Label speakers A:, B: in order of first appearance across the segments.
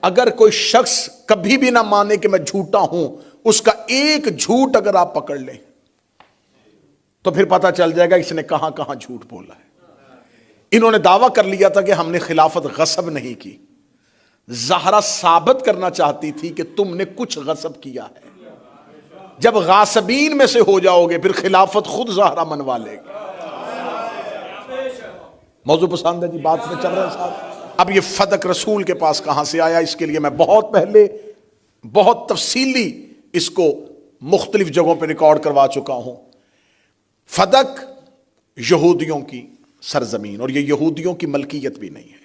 A: اگر کوئی شخص کبھی بھی نہ مانے کہ میں جھوٹا ہوں، اس کا ایک جھوٹ اگر آپ پکڑ لیں تو پھر پتہ چل جائے گا اس نے کہاں کہاں جھوٹ بولا ہے۔ انہوں نے دعویٰ کر لیا تھا کہ ہم نے خلافت غصب نہیں کی۔ زہرا ثابت کرنا چاہتی تھی کہ تم نے کچھ غصب کیا ہے۔ جب غاصبین میں سے ہو جاؤ گے پھر خلافت خود زہرا منوا لے گی۔ موضوع پسند ہے جی، بات میں چل رہا ہے صاحب۔ اب یہ فدق رسول کے پاس کہاں سے آیا، اس کے لیے میں بہت پہلے بہت تفصیلی اس کو مختلف جگہوں پہ ریکارڈ کروا چکا ہوں۔ فدق یہودیوں کی سرزمین، اور یہ یہودیوں کی ملکیت بھی نہیں ہے۔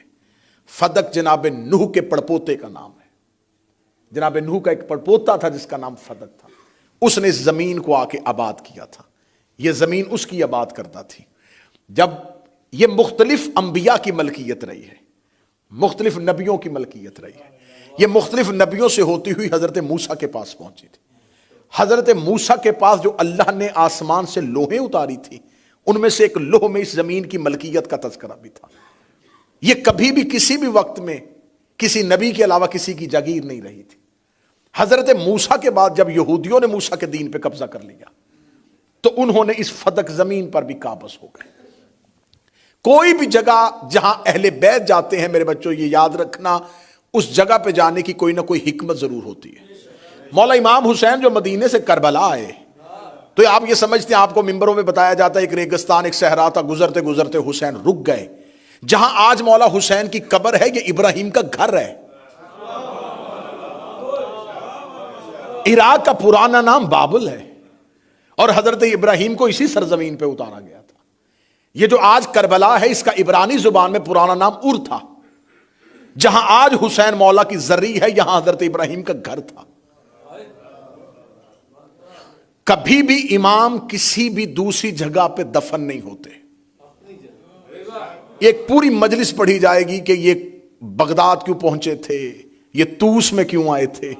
A: فدق جناب نوح کے پڑپوتے کا نام ہے۔ جناب نوح کا ایک پڑپوتا تھا جس کا نام فدق تھا، اس نے اس زمین کو آ کے آباد کیا تھا۔ یہ زمین اس کی آباد کرتا تھی۔ جب یہ مختلف انبیاء کی ملکیت رہی ہے، مختلف نبیوں کی ملکیت رہی ہے، یہ مختلف نبیوں سے ہوتی ہوئی حضرت موسیٰ کے پاس پہنچی تھی۔ حضرت موسیٰ کے پاس جو اللہ نے آسمان سے لوحیں اتاری تھی، ان میں سے ایک لوح میں اس زمین کی ملکیت کا تذکرہ بھی تھا۔ یہ کبھی بھی کسی بھی وقت میں کسی نبی کے علاوہ کسی کی جاگیر نہیں رہی تھی۔ حضرت موسیٰ کے بعد جب یہودیوں نے موسیٰ کے دین پہ قبضہ کر لیا تو انہوں نے اس فدق زمین پر بھی قابض ہو گئے۔ کوئی بھی جگہ جہاں اہل بیت جاتے ہیں میرے بچوں، یہ یاد رکھنا، اس جگہ پہ جانے کی کوئی نہ کوئی حکمت ضرور ہوتی ہے۔ مولا امام حسین جو مدینے سے کربلا آئے تو آپ یہ سمجھتے ہیں، آپ کو ممبروں میں بتایا جاتا ہے ایک ریگستان ایک صحرا تھا، گزرتے گزرتے حسین رک گئے۔ جہاں آج مولا حسین کی قبر ہے یہ ابراہیم کا گھر ہے۔ عراق کا پرانا نام بابل ہے، اور حضرت ابراہیم کو اسی سرزمین پہ اتارا گیا تھا۔ یہ جو آج کربلا ہے اس کا عبرانی زبان میں پرانا نام ار تھا۔ جہاں آج حسین مولا کی زرعی ہے یہاں حضرت ابراہیم کا گھر تھا۔ کبھی بھی امام کسی بھی دوسری جگہ پہ دفن نہیں ہوتے۔ ایک پوری مجلس پڑھی جائے گی کہ یہ بغداد کیوں پہنچے تھے، یہ طوس میں کیوں آئے تھے۔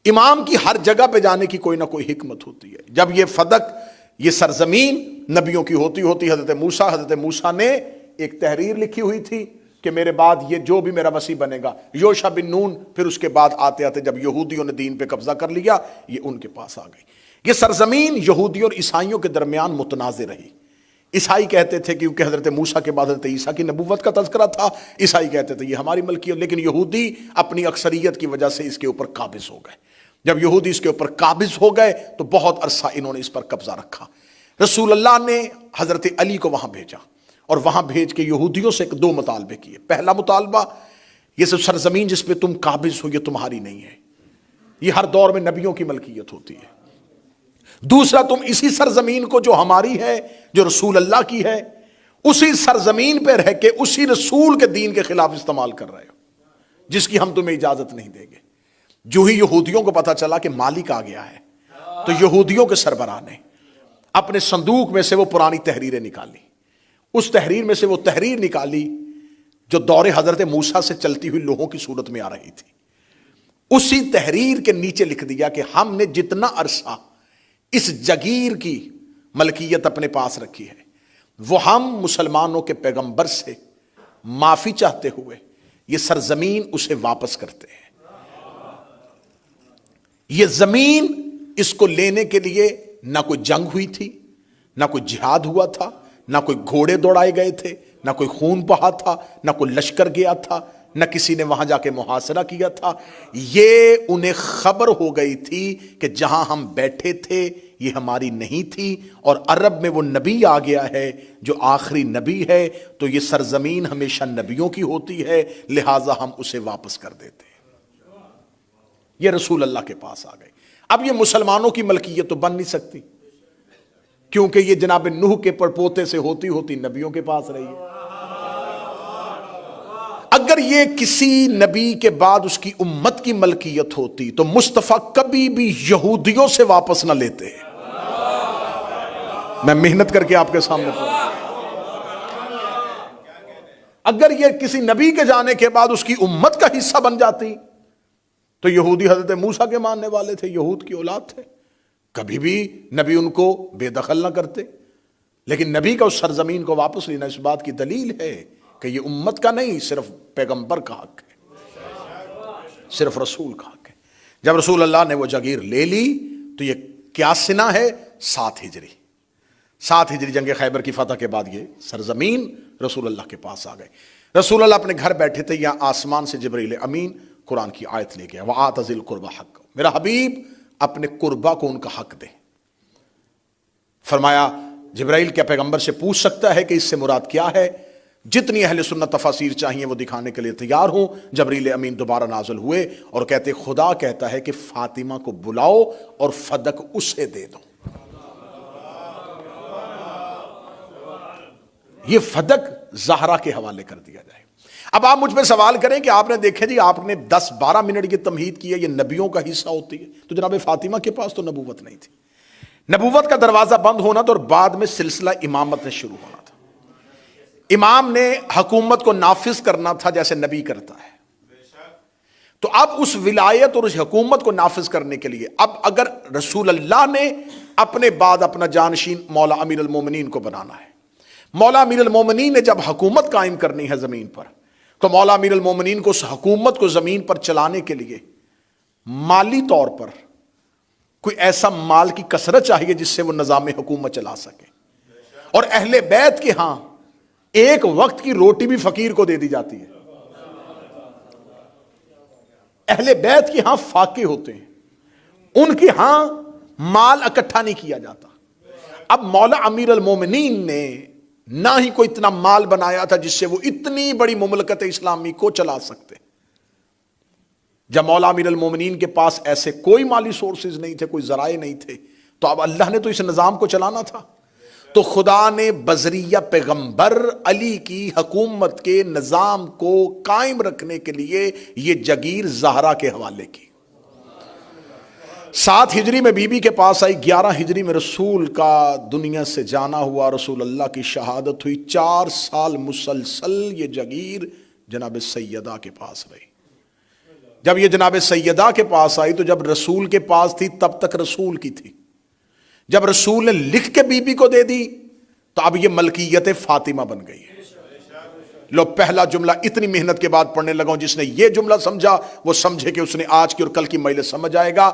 A: امام کی ہر جگہ پہ جانے کی کوئی نہ کوئی حکمت ہوتی ہے۔ جب یہ فدق، یہ سرزمین نبیوں کی ہوتی حضرت موسیٰ نے ایک تحریر لکھی ہوئی تھی کہ میرے بعد یہ جو بھی میرا وصی بنے گا، یوشع بن نون، پھر اس کے بعد آتے آتے جب یہودیوں نے دین پہ قبضہ کر لیا یہ ان کے پاس آ گئی۔ یہ سرزمین یہودیوں اور عیسائیوں کے درمیان متنازع رہی۔ عیسائی کہتے تھے کیونکہ حضرت موسیٰ کے بعد حضرت عیسیٰ کی نبوت کا تذکرہ تھا، عیسائی کہتے تھے یہ ہماری ملکیت، لیکن یہودی اپنی اکثریت کی وجہ سے اس کے اوپر قابض ہو گئے۔ جب یہودی اس کے اوپر قابض ہو گئے تو بہت عرصہ انہوں نے اس پر قبضہ رکھا۔ رسول اللہ نے حضرت علی کو وہاں بھیجا، اور وہاں بھیج کے یہودیوں سے دو مطالبے کیے۔ پہلا مطالبہ، یہ سب سرزمین جس پہ تم قابض ہو یہ تمہاری نہیں ہے، یہ ہر دور میں نبیوں کی ملکیت ہوتی ہے۔ دوسرا، تم اسی سرزمین کو جو ہماری ہے، جو رسول اللہ کی ہے، اسی سرزمین پہ رہ کے اسی رسول کے دین کے خلاف استعمال کر رہے ہو، جس کی ہم تمہیں اجازت نہیں دیں گے۔ جو ہی یہودیوں کو پتا چلا کہ مالک آ گیا ہے تو یہودیوں کے سربراہ نے اپنے صندوق میں سے وہ پرانی تحریریں نکالی۔ اس تحریر میں سے وہ تحریر نکالی جو دور حضرت موسیٰ سے چلتی ہوئی لوحوں کی صورت میں آ رہی تھی۔ اسی تحریر کے نیچے لکھ دیا کہ ہم نے جتنا عرصہ اس جگیر کی ملکیت اپنے پاس رکھی ہے وہ ہم مسلمانوں کے پیغمبر سے معافی چاہتے ہوئے یہ سرزمین اسے واپس کرتے ہیں۔ یہ زمین اس کو لینے کے لیے نہ کوئی جنگ ہوئی تھی، نہ کوئی جہاد ہوا تھا، نہ کوئی گھوڑے دوڑائے گئے تھے، نہ کوئی خون بہا تھا، نہ کوئی لشکر گیا تھا، نہ کسی نے وہاں جا کے محاصرہ کیا تھا۔ یہ انہیں خبر ہو گئی تھی کہ جہاں ہم بیٹھے تھے یہ ہماری نہیں تھی، اور عرب میں وہ نبی آ گیا ہے جو آخری نبی ہے، تو یہ سرزمین ہمیشہ نبیوں کی ہوتی ہے، لہٰذا ہم اسے واپس کر دیتے ہیں۔ یہ رسول اللہ کے پاس آ گئے۔ اب یہ مسلمانوں کی ملکیت تو بن نہیں سکتی کیونکہ یہ جناب نوح کے پڑپوتے سے ہوتی ہوتی نبیوں کے پاس رہی ہے۔ اگر یہ کسی نبی کے بعد اس کی امت کی ملکیت ہوتی تو مصطفیٰ کبھی بھی یہودیوں سے واپس نہ لیتے۔ میں محنت کر کے آپ کے سامنے پڑھوں، اگر یہ کسی نبی کے جانے کے بعد اس کی امت کا حصہ بن جاتی تو یہودی حضرت موسیٰ کے ماننے والے تھے، یہود کی اولاد تھے، کبھی بھی نبی ان کو بے دخل نہ کرتے۔ لیکن نبی کا اس سرزمین کو واپس لینا اس بات کی دلیل ہے کہ یہ امت کا نہیں، صرف پیغمبر کا حق ہے۔ صرف رسول کا حق ہے۔ جب رسول اللہ نے وہ جاگیر لے لی تو یہ کیا سنہ ہے؟ 7 ہجری، 7 ہجری جنگ خیبر کی فتح کے بعد یہ سرزمین رسول اللہ کے پاس آ گئے۔ رسول اللہ اپنے گھر بیٹھے تھے، یہاں آسمان سے جبریل امین قرآن کی آیت لے گیا، وَآتَ ذِی الْقُرْبَى حَقَّهُ، میرا حبیب اپنے قربا کو ان کا حق دے۔ فرمایا جبرائیل کیا پیغمبر سے پوچھ سکتا ہے کہ اس سے مراد کیا ہے؟ جتنی اہل سنت تفاسیر چاہیے وہ دکھانے کے لیے تیار ہوں۔ جبریل امین دوبارہ نازل ہوئے اور کہتے خدا کہتا ہے کہ فاطمہ کو بلاؤ اور فدق اسے دے دو۔ یہ فدق زہرا کے حوالے کر دیا جائے۔ اب آپ مجھ پہ سوال کریں کہ آپ نے دیکھے جی آپ نے 10-12 منٹ کی تمہید کی ہے، یہ نبیوں کا حصہ ہوتی ہے، تو جناب فاطمہ کے پاس تو نبوت نہیں تھی۔ نبوت کا دروازہ بند ہونا تھا اور بعد میں سلسلہ امامت نے شروع ہونا تھا۔ امام نے حکومت کو نافذ کرنا تھا جیسے نبی کرتا ہے۔ تو اب اس ولایت اور اس حکومت کو نافذ کرنے کے لیے اب اگر رسول اللہ نے اپنے بعد اپنا جانشین مولا امیر المومنین کو بنانا ہے، مولا امیر المومنین نے جب حکومت قائم کرنی ہے زمین پر، تو مولا امیر المومنین کو اس حکومت کو زمین پر چلانے کے لیے مالی طور پر کوئی ایسا مال کی کثرت چاہیے جس سے وہ نظام حکومت چلا سکے۔ اور اہل بیت کے ہاں ایک وقت کی روٹی بھی فقیر کو دے دی جاتی ہے۔ اہل بیت کے ہاں فاقے ہوتے ہیں، ان کے ہاں مال اکٹھا نہیں کیا جاتا۔ اب مولا امیر المومنین نے نہ ہی کوئی اتنا مال بنایا تھا جس سے وہ اتنی بڑی مملکت اسلامی کو چلا سکتے۔ جب مولا امیر المومنین کے پاس ایسے کوئی مالی سورسز نہیں تھے، کوئی ذرائع نہیں تھے، تو اب اللہ نے تو اس نظام کو چلانا تھا، تو خدا نے بذریعہ پیغمبر علی کی حکومت کے نظام کو قائم رکھنے کے لیے یہ جاگیر زہرا کے حوالے کی۔ 7 ہجری میں بی بی کے پاس آئی، 11 ہجری میں رسول کا دنیا سے جانا ہوا، رسول اللہ کی شہادت ہوئی۔ 4 سال مسلسل یہ جاگیر جناب سیدہ کے پاس رہی۔ جب یہ جناب سیدہ کے پاس آئی تو جب رسول کے پاس تھی تب تک رسول کی تھی، جب رسول نے لکھ کے بی بی کو دے دی تو اب یہ ملکیت فاطمہ بن گئی ہے۔ لو پہلا جملہ اتنی محنت کے بعد پڑھنے لگا ہوں، جس نے یہ جملہ سمجھا وہ سمجھے کہ اس نے آج کی اور کل کی مجلس سمجھ آئے گا۔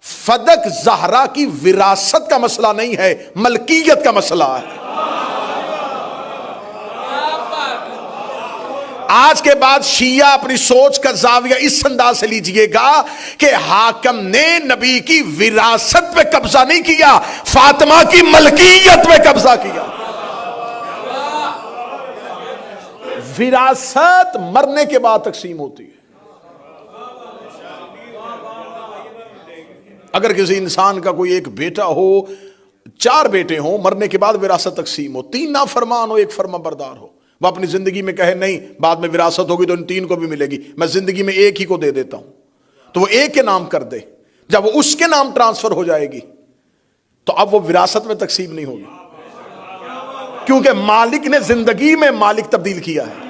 A: فدق زہرا کی وراثت کا مسئلہ نہیں ہے، ملکیت کا مسئلہ ہے۔ آج کے بعد شیعہ اپنی سوچ کا زاویہ اس انداز سے لیجئے گا کہ حاکم نے نبی کی وراثت پہ قبضہ نہیں کیا، فاطمہ کی ملکیت پہ قبضہ کیا۔ وراثت مرنے کے بعد تقسیم ہوتی ہے۔ اگر کسی انسان کا کوئی ایک بیٹا ہو، 4 بیٹے ہوں، مرنے کے بعد وراثت تقسیم ہو، 3 نافرمان ہو، 1 فرما بردار ہو، وہ اپنی زندگی میں کہے نہیں بعد میں وراثت ہوگی تو ان 3 کو بھی ملے گی، میں زندگی میں 1 ہی کو دے دیتا ہوں، تو وہ 1 کے نام کر دے۔ جب وہ اس کے نام ٹرانسفر ہو جائے گی تو اب وہ وراثت میں تقسیم نہیں ہوگی، کیونکہ مالک نے زندگی میں مالک تبدیل کیا ہے۔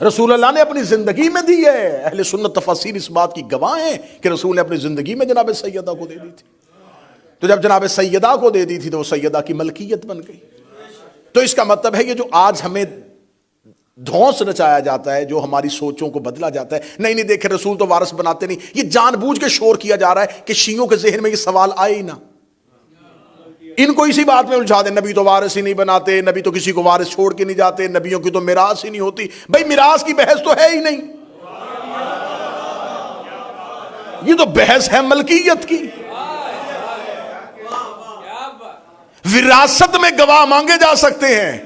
A: رسول اللہ نے اپنی زندگی میں دی ہے، اہل سنت تفاسیر اس بات کی گواہ ہیں کہ رسول نے اپنی زندگی میں جناب سیدہ کو دے دی تھی، تو جب جناب سیدہ کو دے دی تھی تو وہ سیدہ کی ملکیت بن گئی۔ تو اس کا مطلب ہے کہ جو آج ہمیں دھونس رچایا جاتا ہے، جو ہماری سوچوں کو بدلا جاتا ہے، نہیں دیکھے رسول تو وارث بناتے نہیں، یہ جان بوجھ کے شور کیا جا رہا ہے کہ شیعوں کے ذہن میں یہ سوال آئے ہی نہ، ان کو اسی بات میں الجھا دیں نبی تو وارث ہی نہیں بناتے، نبی تو کسی کو وارث چھوڑ کے نہیں جاتے، نبیوں کی تو میراث ہی نہیں ہوتی۔ بھائی میراث کی بحث تو ہے ہی نہیں، یہ تو بحث ہے ملکیت کی۔ وراثت میں گواہ مانگے جا سکتے ہیں،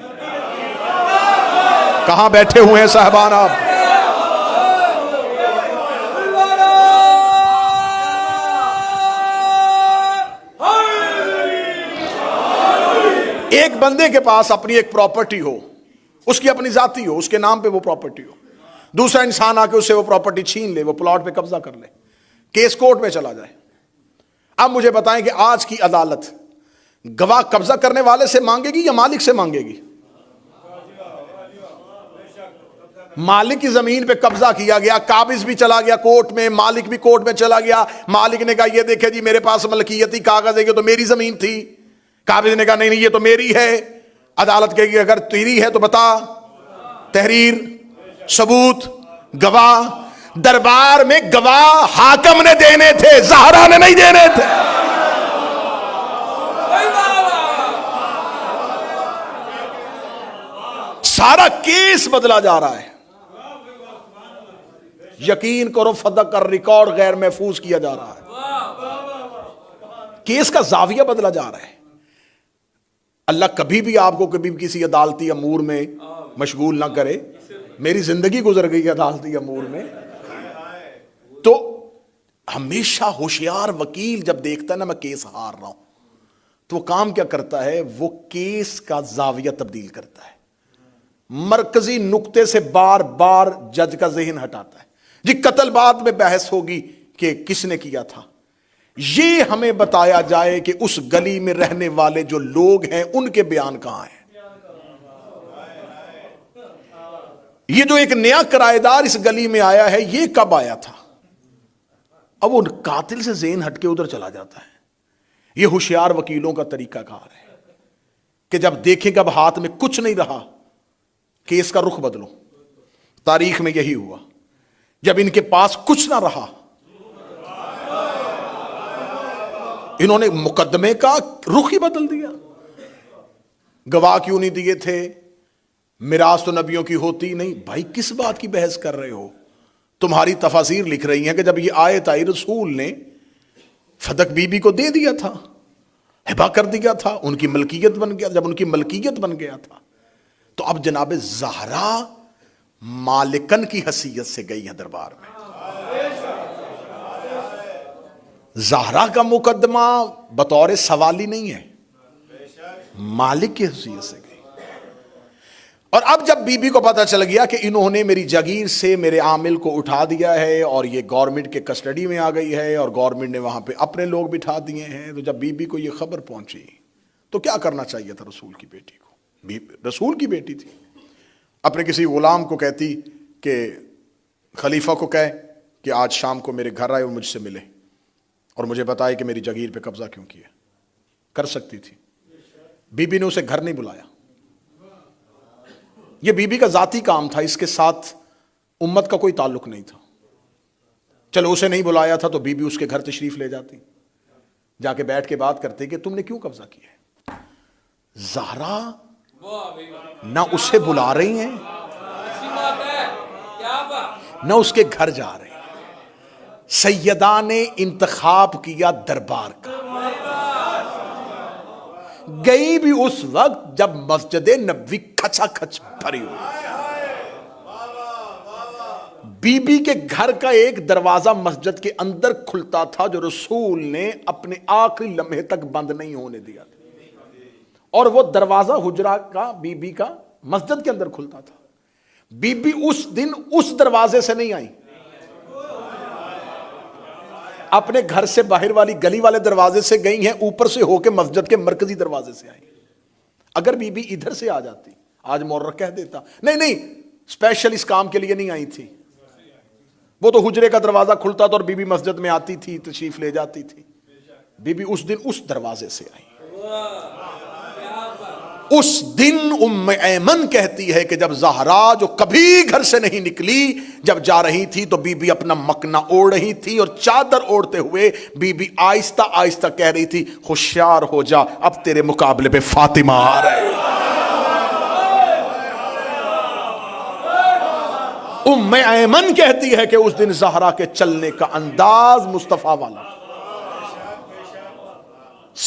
A: کہاں بیٹھے ہوئے ہیں صاحبان آپ؟ ایک بندے کے پاس اپنی ایک پراپرٹی ہو، اس کی اپنی ذاتی ہو، اس کے نام پہ وہ پراپرٹی ہو، دوسرا انسان آ کے اس سے وہ پراپرٹی چھین لے، وہ پلاٹ پہ قبضہ کر لے، کیس کورٹ میں چلا جائے۔ اب مجھے بتائیں کہ آج کی عدالت گواہ قبضہ کرنے والے سے مانگے گی یا مالک سے مانگے گی؟ مالک کی زمین پہ قبضہ کیا گیا، قابض بھی چلا گیا کورٹ میں، مالک بھی کورٹ میں چلا گیا، مالک نے کہا یہ دیکھے جی میرے پاس ملکیتی کاغذ ہے، یہ تو میری زمین تھی، قابض نے کہا نہیں یہ تو میری ہے، عدالت کہے گی اگر تیری ہے تو بتا، تحریر، ثبوت، گواہ۔ دربار میں گواہ حاکم نے دینے تھے، زہرا نے نہیں دینے تھے۔ سارا کیس بدلا جا رہا ہے۔ یقین کرو فدق کا ریکارڈ غیر محفوظ کیا جا رہا ہے، کیس کا زاویہ بدلا جا رہا ہے۔ اللہ کبھی بھی آپ کو کبھی بھی کسی عدالتی امور میں مشغول نہ کرے۔ میری زندگی گزر گئی عدالتی امور میں، تو ہمیشہ ہوشیار وکیل جب دیکھتا ہے نا میں کیس ہار رہا ہوں، تو وہ کام کیا کرتا ہے؟ وہ کیس کا زاویہ تبدیل کرتا ہے، مرکزی نقطے سے بار بار جج کا ذہن ہٹاتا ہے۔ جی قتل بعد میں بحث ہوگی کہ کس نے کیا تھا، یہ ہمیں بتایا جائے کہ اس گلی میں رہنے والے جو لوگ ہیں ان کے بیان کہاں ہیں۔ یہ جو ایک نیا کرایہ دار اس گلی میں آیا ہے، یہ کب آیا تھا؟ اب وہ قاتل سے ذہن ہٹ کے ادھر چلا جاتا ہے۔ یہ ہوشیار وکیلوں کا طریقہ کار ہے کہ جب دیکھیں کہ اب ہاتھ میں کچھ نہیں رہا، کیس کا رخ بدلو۔ تاریخ میں یہی ہوا، جب ان کے پاس کچھ نہ رہا، انہوں نے مقدمے کا رخ ہی بدل دیا۔ گواہ کیوں نہیں دیے تھے؟ میراث تو نبیوں کی ہوتی نہیں۔ بھائی کس بات کی بحث کر رہے ہو؟ تمہاری تفاسیر لکھ رہی ہیں کہ جب یہ آیت آئی رسول نے فدق بی بی کو دے دیا تھا، ہبا کر دیا تھا، ان کی ملکیت بن گیا۔ جب ان کی ملکیت بن گیا تھا تو اب جناب زہرا مالکن کی حیثیت سے گئی ہے دربار میں۔ زہرا کا مقدمہ بطور سوالی نہیں ہے، مالک کی حیثیت سے گئی۔ اور اب جب بی بی کو پتا چل گیا کہ انہوں نے میری جگیر سے میرے عامل کو اٹھا دیا ہے اور یہ گورنمنٹ کے کسٹڈی میں آ گئی ہے اور گورنمنٹ نے وہاں پہ اپنے لوگ بٹھا دیے ہیں، تو جب بی بی کو یہ خبر پہنچی تو کیا کرنا چاہیے تھا رسول کی بیٹی کو؟ رسول کی بیٹی تھی، اپنے کسی غلام کو کہتی کہ خلیفہ کو کہے کہ آج شام کو میرے گھر آئے اور مجھ سے ملے اور مجھے بتائے کہ میری جگیر پہ قبضہ کیوں کیا۔ کر سکتی تھی، بی بی نے اسے گھر نہیں بلایا۔ یہ بی بی کا ذاتی کام تھا، اس کے ساتھ امت کا کوئی تعلق نہیں تھا۔ چلو اسے نہیں بلایا تھا تو بی بی اس کے گھر تشریف لے جاتی، جا کے بیٹھ کے بات کرتے کہ تم نے کیوں قبضہ کیا ہے۔ زہرا نہ اسے بلا رہی ہیں نہ اس کے گھر جا رہے ہیں۔ سیدہ نے انتخاب کیا دربار کا، گئی بھی اس وقت جب مسجد نبوی کھچا کھچ بھری ہوئی۔ بی بی کے گھر کا ایک دروازہ مسجد کے اندر کھلتا تھا جو رسول نے اپنے آخری لمحے تک بند نہیں ہونے دیا تھا، اور وہ دروازہ حجرہ کا بی بی کا مسجد کے اندر کھلتا تھا۔ بی بی اس دن اس دروازے سے نہیں آئی، اپنے گھر سے باہر والی گلی والے دروازے سے گئی ہیں، اوپر سے ہو کے مسجد کے مرکزی دروازے سے آئی۔ اگر بی بی ادھر سے آ جاتی، آج مورخ کہہ دیتا نہیں اسپیشل اس کام کے لیے نہیں آئی تھی، وہ تو حجرے کا دروازہ کھلتا تھا اور بی بی مسجد میں آتی تھی، تشریف لے جاتی تھی۔ بی بی اس دن اس دروازے سے آئی۔ اس دن ام ایمن کہتی ہے کہ جب زہرا جو کبھی گھر سے نہیں نکلی، جب جا رہی تھی تو بی بی اپنا مکنا اوڑھ رہی تھی، اور چادر اوڑھتے ہوئے بی بی آہستہ آہستہ کہہ رہی تھی ہوشیار ہو جا، اب تیرے مقابلے پہ فاطمہ آ رہے۔ ام ایمن کہتی ہے کہ اس دن زہرا کے چلنے کا انداز مصطفیٰ والا،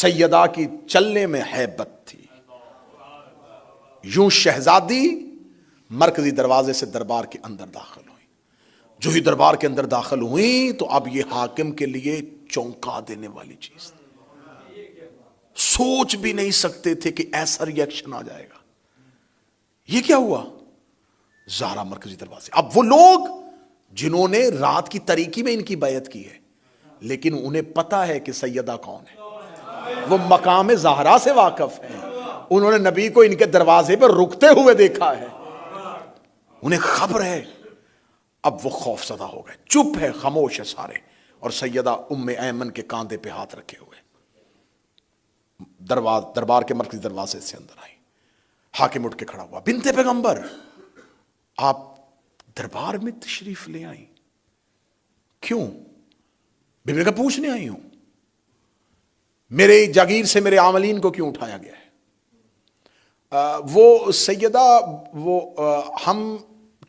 A: سیدہ کی چلنے میں ہیبت تھی۔ یوں شہزادی مرکزی دروازے سے دربار کے اندر داخل ہوئی۔ جو ہی دربار کے اندر داخل ہوئی تو اب یہ حاکم کے لیے چونکا دینے والی چیز تھی۔ سوچ بھی نہیں سکتے تھے کہ ایسا ری ایکشن آ جائے گا۔ یہ کیا ہوا؟ زہرا مرکزی دروازے۔ اب وہ لوگ جنہوں نے رات کی تاریکی میں ان کی بیعت کی ہے، لیکن انہیں پتا ہے کہ سیدہ کون ہے، وہ مقام زہرا سے واقف ہیں، انہوں نے نبی کو ان کے دروازے پر رکتے ہوئے دیکھا ہے، انہیں خبر ہے۔ اب وہ خوف زدہ ہو گئے، چپ ہے، خاموش ہے سارے، اور سیدہ ام ایمن کے کاندھے پہ ہاتھ رکھے ہوئے دربار کے مرکزی دروازے سے اندر آئی۔ حاکم اٹھ کے کھڑا ہوا، بنت پیغمبر آپ دربار میں تشریف لے آئیں؟ کیوں؟ بیوی نے کہا پوچھنے آئی ہوں، میرے جاگیر سے میرے عاملین کو کیوں اٹھایا گیا ہے؟ وہ سیدہ ہم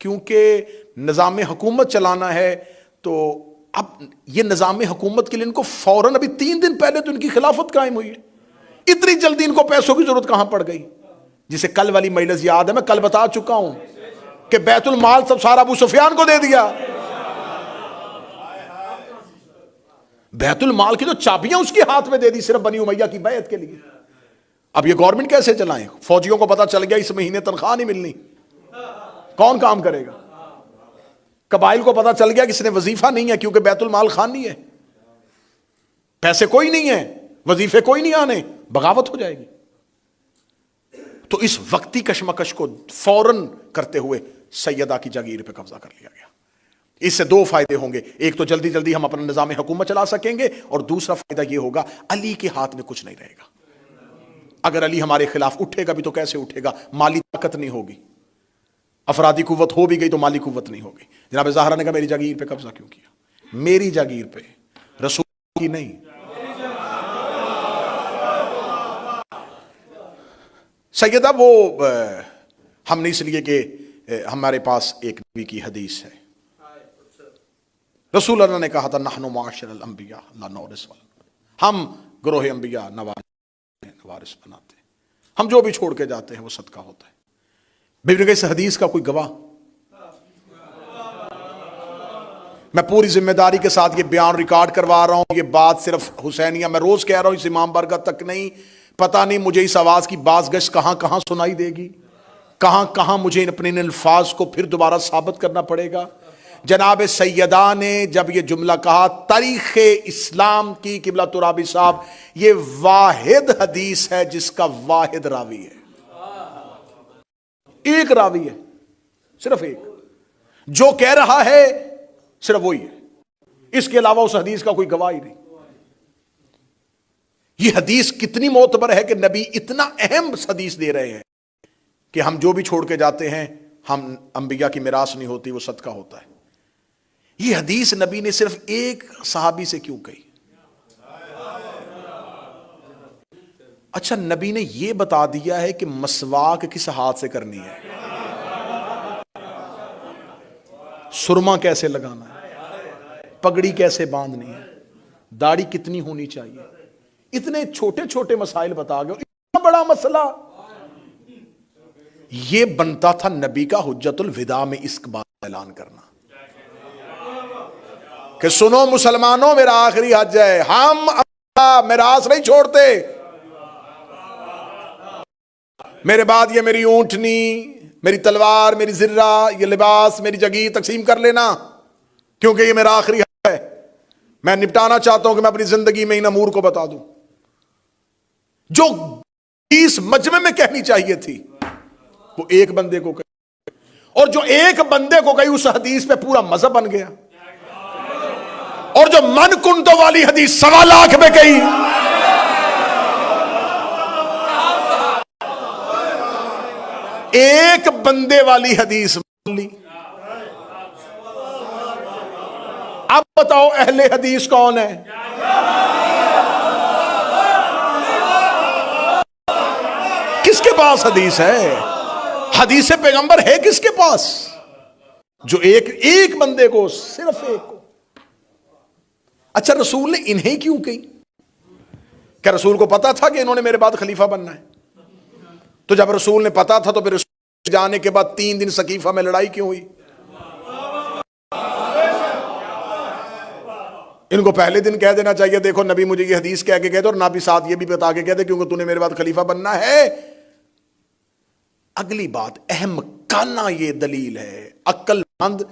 A: کیونکہ نظام حکومت چلانا ہے، تو اب یہ نظام حکومت کے لیے ان کو فوراً ابھی 3 دن پہلے تو ان کی خلافت قائم ہوئی ہے، اتنی جلدی ان کو پیسوں کی ضرورت کہاں پڑ گئی؟ جسے کل والی مجلس یاد ہے، میں کل بتا چکا ہوں کہ بیت المال سب سارا ابو سفیان کو دے دیا، بیت المال کی تو چابیاں اس کے ہاتھ میں دے دی صرف بنی امیہ کی بیعت کے لیے۔ اب یہ گورنمنٹ کیسے چلائیں؟ فوجیوں کو پتا چل گیا اس مہینے تنخواہ نہیں ملنی، کون کام کرے گا؟ قبائل کو پتا چل گیا کہ اس نے وظیفہ نہیں ہے کیونکہ بیت المال خالی ہے، پیسے کوئی نہیں ہے، وظیفے کوئی نہیں آنے، بغاوت ہو جائے گی۔ تو اس وقتی کشمکش کو فوراً کرتے ہوئے سیدہ کی جاگیر پہ قبضہ کر لیا گیا۔ اس سے 2 فائدے ہوں گے، ایک تو جلدی جلدی ہم اپنا نظام حکومت چلا سکیں گے، اور دوسرا فائدہ یہ ہوگا علی کے ہاتھ میں کچھ نہیں رہے گا۔ اگر علی ہمارے خلاف اٹھے گا بھی تو کیسے اٹھے گا؟ مالی طاقت نہیں ہوگی، افرادی قوت ہو بھی گئی تو مالی قوت نہیں ہوگی۔ جناب زہرا نے کہا میری جاگیر پہ قبضہ کیوں کیا؟ میری جاگیر پہ، رسول کی نہیں۔ سیدہ وہ ہم نے اس لیے کہ ہمارے پاس ایک نبی کی حدیث ہے، رسول اللہ نے کہا تھا نحن معاشر الانبیاء لا نورث، ہم گروہ انبیاء نوارث بناتے ہیں، ہم جو بھی چھوڑ کے جاتے ہیں وہ صدقہ ہوتا ہے۔ بیوی نے کہا اس حدیث کا کوئی گواہ؟ میں پوری ذمہ داری کے ساتھ یہ بیان ریکارڈ کروا رہا ہوں، یہ بات صرف حسینیہ میں روز کہہ رہا ہوں، اس امام برکت تک نہیں، پتہ نہیں مجھے اس آواز کی باز گشت کہاں کہاں سنائی دے گی، کہاں کہاں مجھے اپنے ان الفاظ کو پھر دوبارہ ثابت کرنا پڑے گا۔ جناب سیدہ نے جب یہ جملہ کہا، تاریخ اسلام کی قبلہ ترابی صاحب، یہ واحد حدیث ہے جس کا واحد راوی ہے، ایک راوی ہے، صرف ایک، جو کہہ رہا ہے صرف وہی ہے، اس کے علاوہ اس حدیث کا کوئی گواہ ہی نہیں۔ یہ حدیث کتنی معتبر ہے کہ نبی اتنا اہم حدیث دے رہے ہیں کہ ہم جو بھی چھوڑ کے جاتے ہیں، ہم انبیاء کی میراث نہیں ہوتی، وہ صدقہ ہوتا ہے۔ یہ حدیث نبی نے صرف ایک صحابی سے کیوں کہی؟ اچھا، نبی نے یہ بتا دیا ہے کہ مسواک کس ہاتھ سے کرنی ہے، سرما کیسے لگانا ہے، پگڑی کیسے باندھنی ہے، داڑھی کتنی ہونی چاہیے، اتنے چھوٹے چھوٹے مسائل بتا گئے، اتنا بڑا مسئلہ۔ یہ بنتا تھا نبی کا حجت الوداع میں اس بات کا اعلان کرنا کہ سنو مسلمانوں، میرا آخری حج ہے، ہم میراث نہیں چھوڑتے، میرے بعد یہ میری اونٹنی، میری تلوار، میری زرہ، یہ لباس، میری جگیر تقسیم کر لینا، کیونکہ یہ میرا آخری حج ہے۔ میں نپٹانا چاہتا ہوں کہ میں اپنی زندگی میں ان امور کو بتا دوں جو اس مجمع میں کہنی چاہیے تھی، وہ ایک بندے کو کہی، اور جو ایک بندے کو کہی اس حدیث پہ پورا مذہب بن گیا، اور جو من کنتو والی حدیث 1.25 لاکھ میں کہی، ایک بندے والی حدیث مان لی۔ اب بتاؤ اہل حدیث کون ہے؟ کس کے پاس حدیث ہے؟ حدیث پیغمبر ہے کس کے پاس؟ جو ایک بندے کو، صرف ایک کو۔ اچھا، رسول نے انہیں کیوں کہی؟ کیا رسول کو پتا تھا کہ انہوں نے میرے بعد خلیفہ بننا ہے؟ تو جب رسول نے پتا تھا تو پھر رسول جانے کے بعد 3 دن سقیفہ میں لڑائی کیوں ہوئی؟ ان کو پہلے دن کہہ دینا چاہیے دیکھو نبی مجھے یہ حدیث کہہ کے کہتے، اور نبی ساتھ یہ بھی بتا کے کہتے کیونکہ تو نے میرے بعد خلیفہ بننا ہے۔ اگلی بات اہم کانا یہ دلیل ہے، عقل مند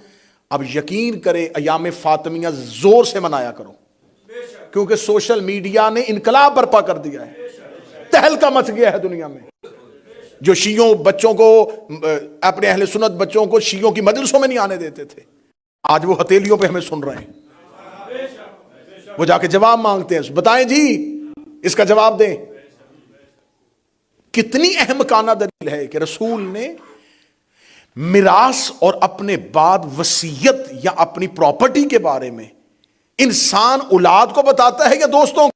A: اب یقین کرے ایام فاطمیہ زور سے منایا کرو، کیونکہ سوشل میڈیا نے انقلاب برپا کر دیا ہے، تہلکہ مچ گیا ہے دنیا میں۔ جو شیعوں بچوں کو، اپنے اہل سنت بچوں کو شیعوں کی مجلسوں میں نہیں آنے دیتے تھے، آج وہ ہتھیلیوں پہ ہمیں سن رہے ہیں، وہ جا کے جواب مانگتے ہیں، بتائیں جی اس کا جواب دیں۔ کتنی اہم کانا دلیل ہے کہ رسول نے میراث اور اپنے بعد وصیت یا اپنی پراپرٹی کے بارے میں انسان اولاد کو بتاتا ہے یا دوستوں کو؟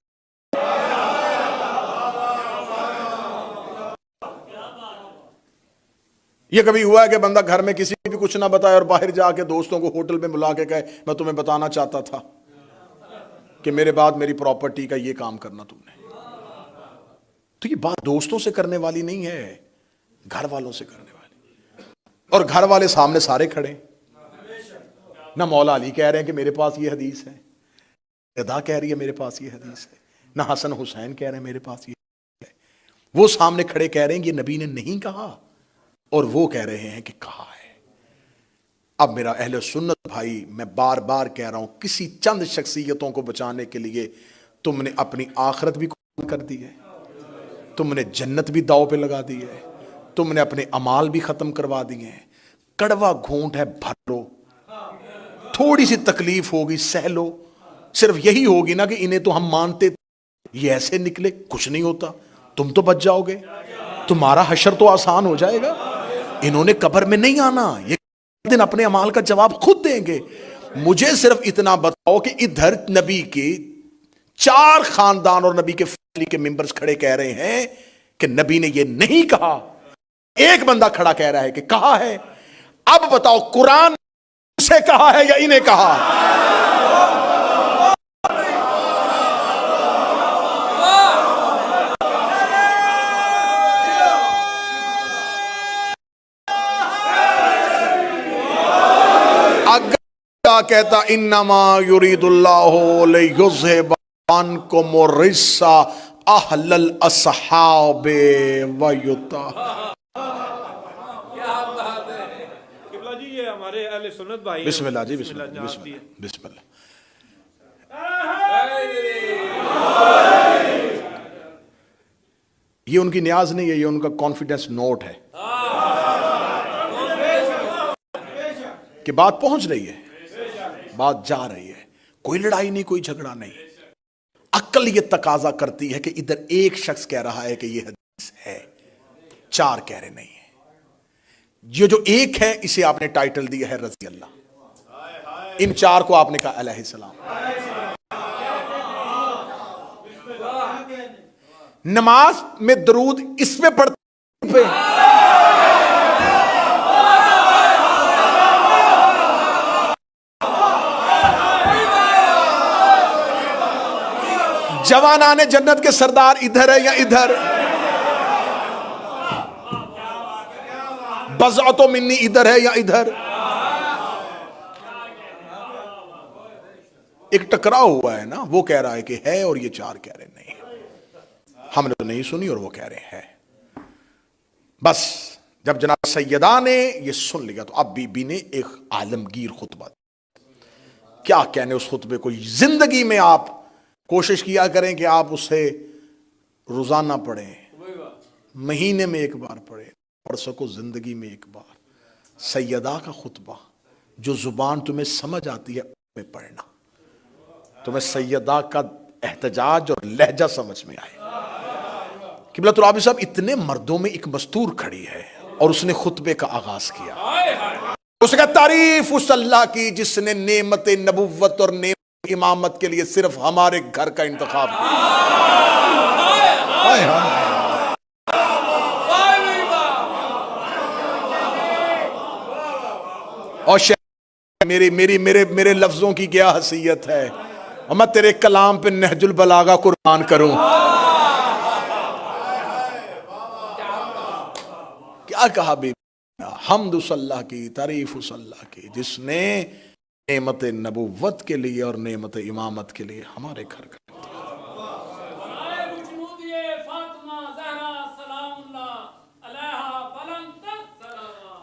A: یہ کبھی ہوا ہے کہ بندہ گھر میں کسی بھی کچھ نہ بتائے اور باہر جا کے دوستوں کو ہوٹل میں بلا کے کہے میں تمہیں بتانا چاہتا تھا کہ میرے بعد میری پراپرٹی کا یہ کام کرنا تم نے؟ تو یہ بات دوستوں سے کرنے والی نہیں ہے، گھر والوں سے کرنے والی. اور گھر والے سامنے سارے کھڑے، نہ مولا علی کہہ رہے ہیں کہ میرے پاس یہ حدیث ہے، ادا کہہ رہی ہے میرے پاس یہ حدیث ہے، نہ حسن حسین کہہ رہے ہیں میرے پاس یہ ہے. وہ سامنے کھڑے کہہ رہے ہیں یہ نبی نے نہیں کہا، اور وہ کہہ رہے ہیں کہ کہا ہے. اب میرا اہل سنت بھائی، میں بار بار کہہ رہا ہوں، کسی چند شخصیتوں کو بچانے کے لیے تم نے اپنی آخرت بھی قربان کر دی ہے، تم نے جنت بھی داؤ پہ لگا دی ہے، تم نے اپنے اعمال بھی ختم کروا دیے ہیں. کڑوا گھونٹ ہے، بھر لو، تھوڑی سی تکلیف ہوگی سہ لو. صرف یہی ہوگی نا کہ انہیں تو ہم مانتے یہ ایسے نکلے، کچھ نہیں ہوتا، تم تو بچ جاؤ گے، تمہارا حشر تو آسان ہو جائے گا. انہوں نے قبر میں نہیں آنا، یہ دن اپنے اعمال کا جواب خود دیں گے. مجھے صرف اتنا بتاؤ کہ ادھر نبی کے 4 خاندان اور نبی کے فیملی کے ممبرز کھڑے کہہ رہے ہیں کہ نبی نے یہ نہیں کہا، ایک بندہ کھڑا کہہ رہا ہے کہ کہا ہے. اب بتاؤ قرآن سے کہا ہے یا انہیں کہا؟ اگر کہتا انما یرید اللہ لیذھب عنکم الرجس اہل الاصحاب ویطہرکم.
B: یہ ہمارے اہل سنت بھائی.
A: بسم اللہ جی، بسم اللہ، بسم اللہ، بسم اللہ. یہ ان کی نیاز نہیں ہے، یہ ان کا کانفیڈنس نوٹ ہے کہ بات پہنچ رہی ہے، بات جا رہی ہے. کوئی لڑائی نہیں، کوئی جھگڑا نہیں. عقل یہ تقاضا کرتی ہے کہ ادھر ایک شخص کہہ رہا ہے کہ یہ حدیث ہے، 4 کہہ رہے نہیں ہیں. یہ جو ایک ہے اسے آپ نے ٹائٹل دیا ہے رضی اللہ، ان 4 کو آپ نے کہا علیہ السلام. نماز میں درود اس میں پڑھتے پہ جوانان جنت کے سردار ادھر ہے یا ادھر؟ بضعۃ منی ادھر ہے یا ادھر؟ ایک ٹکراؤ ہوا ہے نا، وہ کہہ رہا ہے کہ ہے اور یہ 4 کہہ رہے نہیں. ہم نے تو نہیں سنی اور وہ کہہ رہے ہیں. بس جب جناب سیدہ نے یہ سن لیا تو اب بی بی نے ایک عالمگیر خطبہ. کیا کہنے اس خطبے کو. زندگی میں آپ کوشش کیا کریں کہ آپ اسے روزانہ پڑھیں، مہینے میں ایک بار پڑھیں، پڑھ سکو زندگی میں ایک بار. سیدہ کا خطبہ، جو زبان تمہیں سمجھ آتی ہے میں پڑھنا، تمہیں سیدہ کا احتجاج اور لہجہ سمجھ میں آئے. قبلۃ العابدین صاحب اتنے مردوں میں ایک مستور کھڑی ہے اور اس نے خطبے کا آغاز کیا. اس کا تعریف اس اللہ کی جس نے نعمت نبوت اور نعمت امامت کے لیے صرف ہمارے گھر کا انتخاب کیا. اور میرے لفظوں کی کیا حیثیت ہے، اور میں تیرے کلام پہ نہج البلاغہ قربان کروں. کیا کہا بی بی؟ حمد اس اللہ کی، تعریف اس اللہ کی جس نے نعمت نبوت کے لیے اور نعمت امامت کے لیے ہمارے گھر کا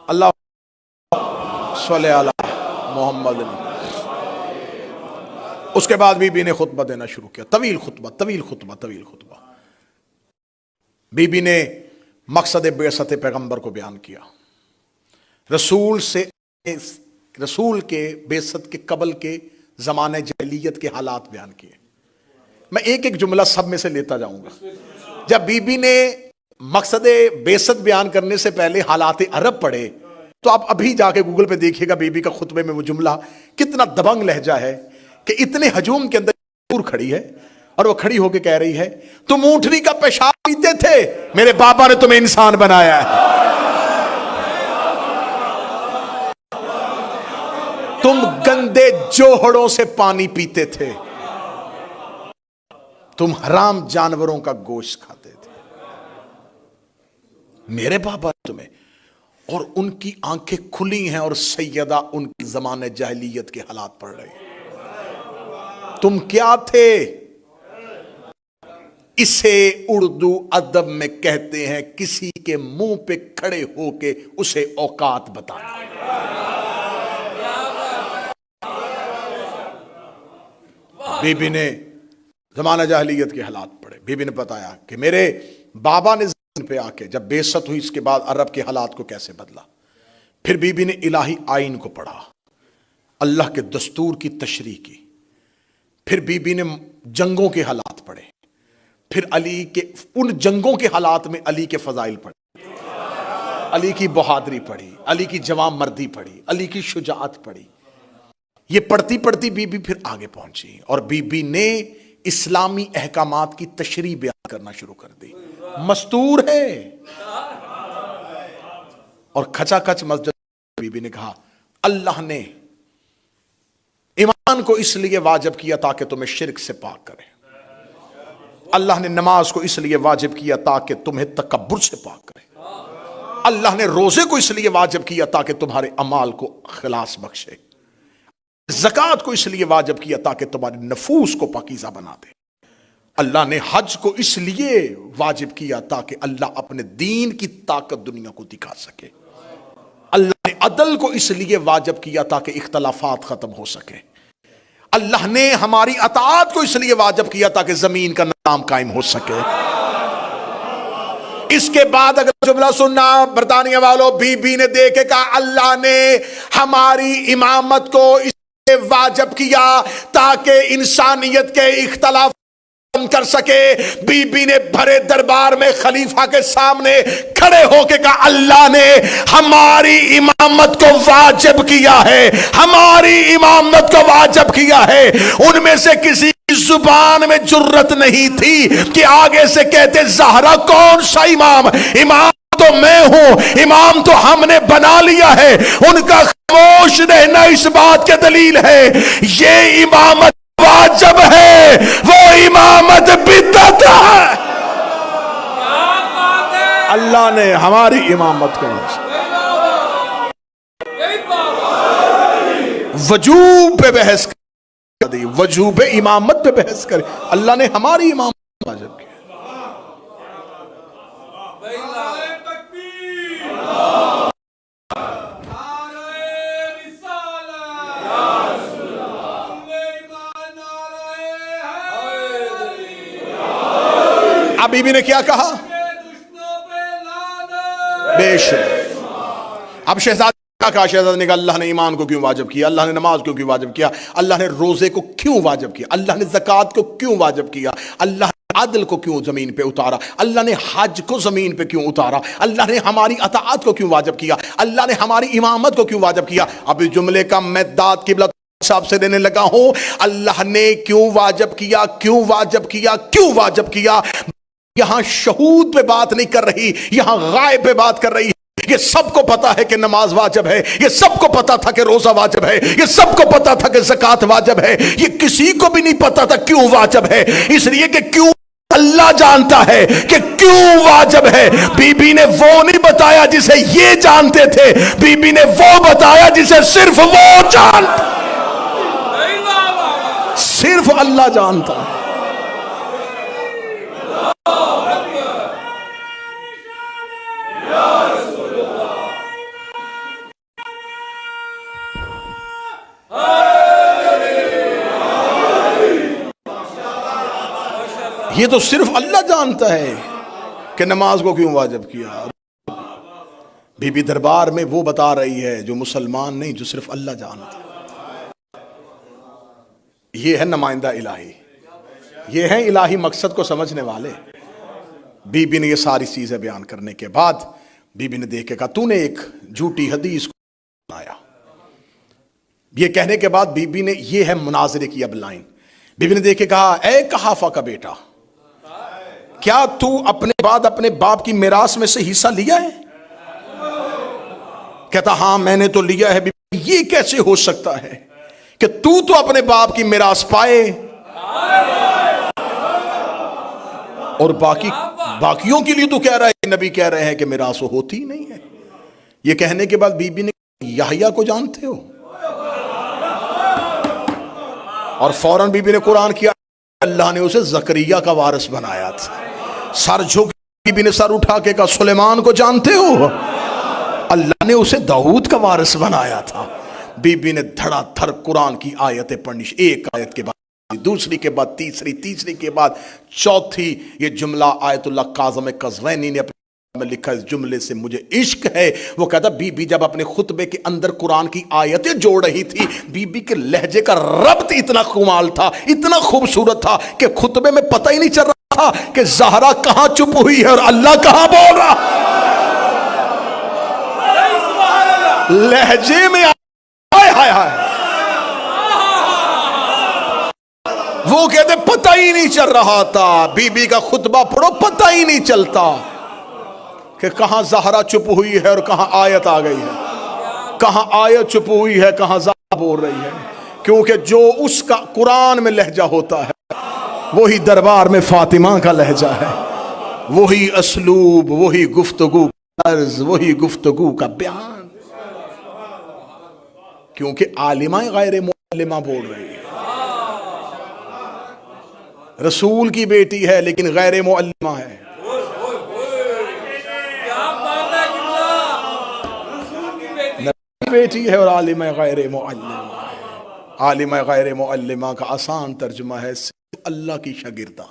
A: اللہ صلی علی محمد. اس کے بعد بی بی نے خطبہ دینا شروع کیا. طویل خطبہ. بی بی نے مقصد بعثت پیغمبر کو بیان کیا، رسول کے بعثت کے قبل کے زمانے جاہلیت کے حالات بیان کیے. میں ایک ایک جملہ سب میں سے لیتا جاؤں گا. جب بی بی نے مقصد بعثت بیان کرنے سے پہلے حالات عرب پڑھے تو آپ ابھی جا کے گوگل پہ دیکھیے گا بی بی کا خطبے میں وہ جملہ کتنا دبنگ لہجہ ہے. کہ اتنے ہجوم کے اندر کھڑی ہے اور وہ کھڑی ہو کے کہہ رہی ہے تم اونٹنی کا پیشاب پیتے تھے، میرے بابا نے تمہیں انسان بنایا ہے۔ تم گندے جوہڑوں سے پانی پیتے تھے، تم حرام جانوروں کا گوشت کھاتے تھے، میرے بابا نے تمہیں، اور ان کی آنکھیں کھلی ہیں اور سیدہ ان کی زمانے جاہلیت کے حالات پڑھ رہے ہیں۔ تم کیا تھے؟ اسے اردو ادب میں کہتے ہیں کسی کے منہ پہ کھڑے ہو کے اسے اوقات بتانا۔ بی بی نے زمانہ جاہلیت کے حالات پڑھے، بی بی نے بتایا کہ میرے بابا نے زمین پہ آ کے جب بعثت ہوئی اس کے بعد عرب کے حالات کو کیسے بدلا۔ پھر بی بی نے الہی آئین کو پڑھا، اللہ کے دستور کی تشریح کی۔ پھر بی بی نے جنگوں کے حالات پڑھے، پھر علی کے ان جنگوں کے حالات میں علی کے فضائل پڑھے، علی کی بہادری پڑھی، علی کی جوان مردی پڑھی، علی کی شجاعت پڑھی۔ یہ پڑھتی پڑھتی بی بی پھر آگے پہنچی اور بی بی نے اسلامی احکامات کی تشریح بیان کرنا شروع کر دی۔ مستور ہے اور کھچا کھچ مسجد بی بی نے کہا اللہ نے ایمان کو اس لیے واجب کیا تاکہ تمہیں شرک سے پاک کرے، اللہ نے نماز کو اس لیے واجب کیا تاکہ تمہیں تکبر سے پاک کرے، اللہ نے روزے کو اس لیے واجب کیا تاکہ تمہارے اعمال کو خلاص بخشے، زکوٰۃ کو اس لیے واجب کیا تاکہ تمہارے نفوس کو پاکیزہ بنا دے، اللہ نے حج کو اس لیے واجب کیا تاکہ اللہ اپنے دین کی طاقت دنیا کو دکھا سکے، اللہ نے عدل کو اس لیے واجب کیا تاکہ اختلافات ختم ہو سکے، اللہ نے ہماری اطاعت کو اس لیے واجب کیا تاکہ زمین کا نظام قائم ہو سکے۔ اس کے بعد اگر جملہ سننا برطانیہ والوں، بی بی نے دیکھ کے کہا اللہ نے ہماری امامت کو اس لیے واجب کیا تاکہ انسانیت کے اختلاف کر سکے۔ بی بی نے بھرے دربار میں خلیفہ کے سامنے کھڑے ہو کے کہا اللہ نے ہماری امامت کو واجب کیا ہے، ہماری امامت کو واجب کیا ہے۔ ان میں سے کسی زبان میں جرت نہیں تھی کہ آگے سے کہتے زہرا کون سا امام، امام تو میں ہوں، امام تو ہم نے بنا لیا ہے۔ ان کا خاموش رہنا اس بات کے دلیل ہے یہ امامت واجب ہے، وہ امامت بدعت ہے۔ اللہ نے ہماری امامت کو وجوب پہ بحث کر دی، وجوب امامت پہ بحث کرے، اللہ نے ہماری امامت واجب کیا۔ اب بی بی نے کیا کہا؟ بے شک۔ اب شہزادی کیا کہا؟ شہزادی نے کہا اللہ نے ایمان کو کیوں واجب کیا، اللہ نے نماز کو کیوں واجب کیا، اللہ نے روزے کو کیوں واجب کیا، اللہ نے زکوٰۃ کو کیوں واجب کیا، اللہ نے عدل کو کیوں زمین پہ اتارا، اللہ نے حج کو زمین پہ کیوں اتارا، اللہ نے ہماری اطاعت کو کیوں واجب کیا، اللہ نے ہماری امامت کو کیوں واجب کیا۔ اب اس جملے کا میں داد قبلہ صاحب سے دینے لگا ہوں، اللہ نے کیوں واجب کیا، کیوں واجب کیا، کیوں واجب کیا۔ یہاں شہود پہ بات نہیں کر رہی، یہاں غائب پہ بات کر رہی ہے۔ یہ سب کو پتا ہے کہ نماز واجب ہے، یہ سب کو پتا تھا کہ روزہ واجب ہے، یہ سب کو پتا تھا کہ زکوٰۃ واجب ہے، یہ کسی کو بھی نہیں پتا تھا کیوں واجب ہے، اس لیے کہ کیوں اللہ جانتا ہے کہ کیوں واجب ہے۔ بی بی نے وہ نہیں بتایا جسے یہ جانتے تھے، بی بی نے وہ بتایا جسے صرف وہ جانتا، صرف اللہ جانتا ہے۔ یہ تو صرف اللہ جانتا ہے کہ نماز کو کیوں واجب کیا۔ بی بی دربار میں وہ بتا رہی ہے جو مسلمان نہیں، جو صرف اللہ جانتا ہے۔ یہ ہے نمائندہ الہی، یہ ہیں الہی مقصد کو سمجھنے والے۔ بی بی نے یہ ساری چیزیں بیان کرنے کے بعد بی بی نے دیکھ کے کہا تو نے ایک جھوٹی حدیث کو بنایا۔ یہ کہنے کے بعد بی بی نے، یہ ہے مناظرے کی اب لائن، بی بی نے دیکھ کے کہا اے قحافہ کا بیٹا، کیا تو اپنے بعد اپنے باپ کی میراث میں سے حصہ لیا ہے؟ کہتا ہاں میں نے تو لیا ہے۔ بی بی یہ کیسے ہو سکتا ہے کہ تو اپنے باپ کی میراث پائے اور باقیوں کے لیے تو کہہ رہا ہے، نبی کہہ رہے ہیں کہ میراث ہوتی ہی نہیں ہے۔ یہ کہنے کے بعد بی بی نے، یحییٰ کو جانتے ہو؟ اور فوراً بی بی نے قرآن کیا، اللہ نے اسے زکریا کا وارث بنایا تھا۔ سر جھک بی بی نے سر اٹھا کے کہا سلیمان کو جانتے ہو؟ اللہ نے اسے داؤد کا وارث بنایا تھا۔ بی بی نے دھڑا دھڑ قرآن کی آیتیں پڑھنی، ایک آیت کے بعد دوسری کے بعد تیسری، تیسری کے بعد چوتھی۔ یہ جملہ آیت اللہ کاظم قزوینی نے اپنے میں لکھا، اس جملے سے مجھے عشق ہے۔ وہ کہتا بی بی جب اپنے خطبے کے اندر قرآن کی آیتیں جوڑ رہی تھی، بی بی کے لہجے کا ربط اتنا کمال تھا، اتنا خوبصورت تھا کہ خطبے میں پتہ ہی نہیں چل رہا تھا کہ زہرا کہاں چپ ہوئی ہے اور اللہ کہاں بول رہا۔ لہجے میں ہائے ہائے ہائے، وہ کہتے پتہ ہی نہیں چل رہا تھا، بی بی کا خطبہ پڑھو پتہ ہی نہیں چلتا کہ کہاں زہرا چپ ہوئی ہے اور کہاں آیت آ گئی ہے، کہاں آیت چپ ہوئی ہے، کہاں زہرا بول رہی ہے۔ کیونکہ جو اس کا قرآن میں لہجہ ہوتا ہے وہی دربار میں فاطمہ کا لہجہ ہے، وہی اسلوب، وہی گفتگو کا طرز، وہی گفتگو کا بیان۔ کیونکہ عالمہ غیر معلمہ بول رہی ہے، رسول کی بیٹی ہے لیکن غیر معلمہ ہے۔ بیٹی ہے اور عالمہ غیر معلمہ ہے۔ عالمہ غیر معلمہ کا آسان ترجمہ ہے صرف اللہ کی شاگردہ۔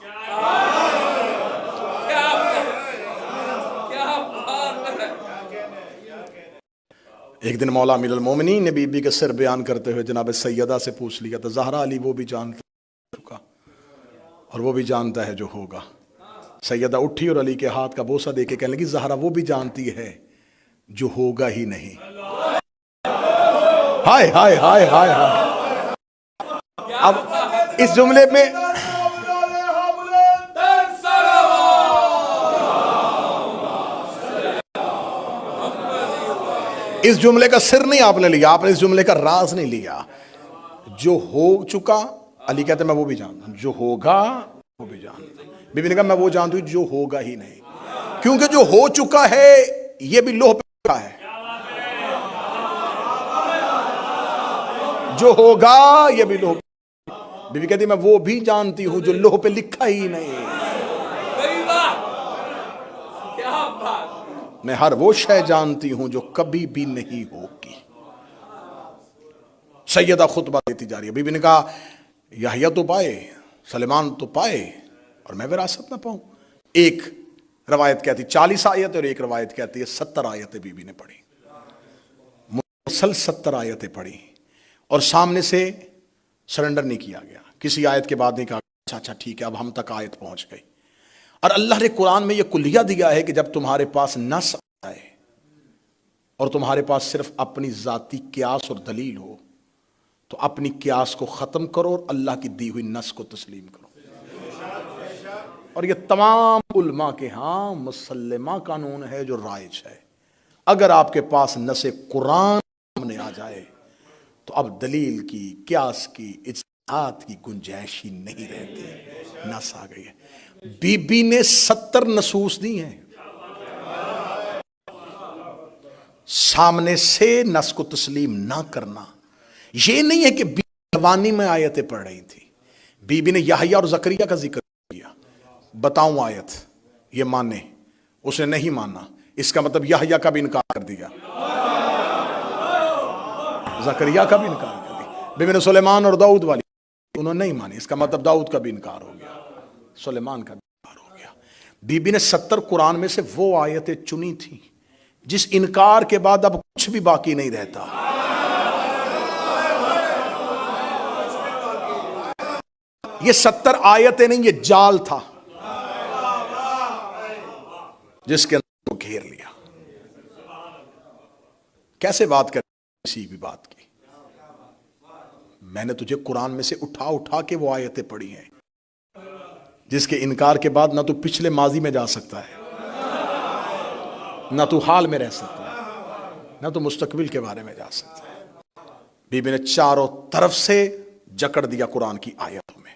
A: ایک دن مولا امیر المومنین نے بی بی کے سر بیان کرتے ہوئے جناب سیدہ سے پوچھ لیا تھا، زہرا علی وہ بھی جانتا چکا اور وہ بھی جانتا ہے جو ہوگا۔ سیدہ اٹھی اور علی کے ہاتھ کا بوسہ دے کے کہنے لگی زہرا وہ بھی جانتی ہے جو ہوگا ہی نہیں۔ ہائے ہائے ہائے ہائے ہائے۔ اب اس جملے میں اس جملے کا سر نہیں آپ نے لیا، آپ نے اس جملے کا راز نہیں لیا۔ جو ہو چکا، علی کہتے ہیں میں وہ بھی جانتا ہوں، جو ہوگا وہ بھی جانتا ہوں۔ بی بی نے کہا میں وہ جانتی ہوں جو ہوگا ہی نہیں، کیونکہ جو ہو چکا ہے یہ بھی لوح پہ لکھا ہے، جو ہوگا یہ بھی لوح پہ۔ بی بی کہتی ہے میں وہ بھی جانتی ہوں جو لوح پہ لکھا ہی نہیں۔ میں ہر وہ شے جانتی ہوں جو کبھی بھی نہیں ہوگی۔ سیدہ خطبہ دیتی جا رہی ہے۔ بی بی نے کہا یحییٰ تو پائے، سلیمان تو پائے اور میں وراثت نہ پاؤں۔ ایک روایت کہتی 40 آیت اور ایک روایت کہتی ہے 70 آیتیں بی بی نے پڑھی، مسلسل 70 آیتیں پڑھی اور سامنے سے سرنڈر نہیں کیا گیا۔ کسی آیت کے بعد نہیں کہا اچھا ٹھیک ہے اب ہم تک آیت پہنچ گئی۔ اور اللہ نے قرآن میں یہ کلیہ دیا ہے کہ جب تمہارے پاس نص آئے اور تمہارے پاس صرف اپنی ذاتی قیاس اور دلیل ہو تو اپنی قیاس کو ختم کرو اور اللہ کی دی ہوئی نص کو تسلیم کرو۔ اور یہ تمام علماء کے ہاں مسلمہ قانون ہے جو رائج ہے۔ اگر آپ کے پاس نص قرآن سامنے آ جائے تو اب دلیل کی، قیاس کی، اجتہاد کی گنجائش ہی نہیں رہتی، نص آ گئی ہے۔ بی بی نے 70 نصوص دی ہیں، سامنے سے نص کو تسلیم نہ کرنا یہ نہیں ہے کہ بی بی جوانی میں آیتیں پڑھ رہی تھی۔ بی بی نے یحییٰ اور زکریا کا ذکر کیا، بتاؤں آیت یہ مانے، اس نے نہیں مانا، اس کا مطلب یحییٰ کا بھی انکار کر دیا، زکریا کا بھی انکار کر دیا۔ بی بی نے سلیمان اور داؤد والی انہوں نے نہیں مانی، اس کا مطلب داؤد کا بھی انکار ہو گیا، سلیمان کا بھی انکار ہو گیا۔ بی بی نے 70 قرآن میں سے وہ آیتیں چنی تھیں جس انکار کے بعد اب کچھ بھی باقی نہیں رہتا۔ یہ 70 آیتیں نہیں، یہ جال تھا جس کے اندر وہ گھیر لیا۔ کیسے بات کریں کسی بھی بات کی؟ میں نے تجھے قرآن میں سے اٹھا اٹھا کے وہ آیتیں پڑھی ہیں جس کے انکار کے بعد نہ تو پچھلے ماضی میں جا سکتا ہے، نہ تو حال میں رہ سکتا ہے، نہ تو مستقبل کے بارے میں جا سکتا ہے۔ بی بی نے چاروں طرف سے جکڑ دیا قرآن کی آیتوں میں۔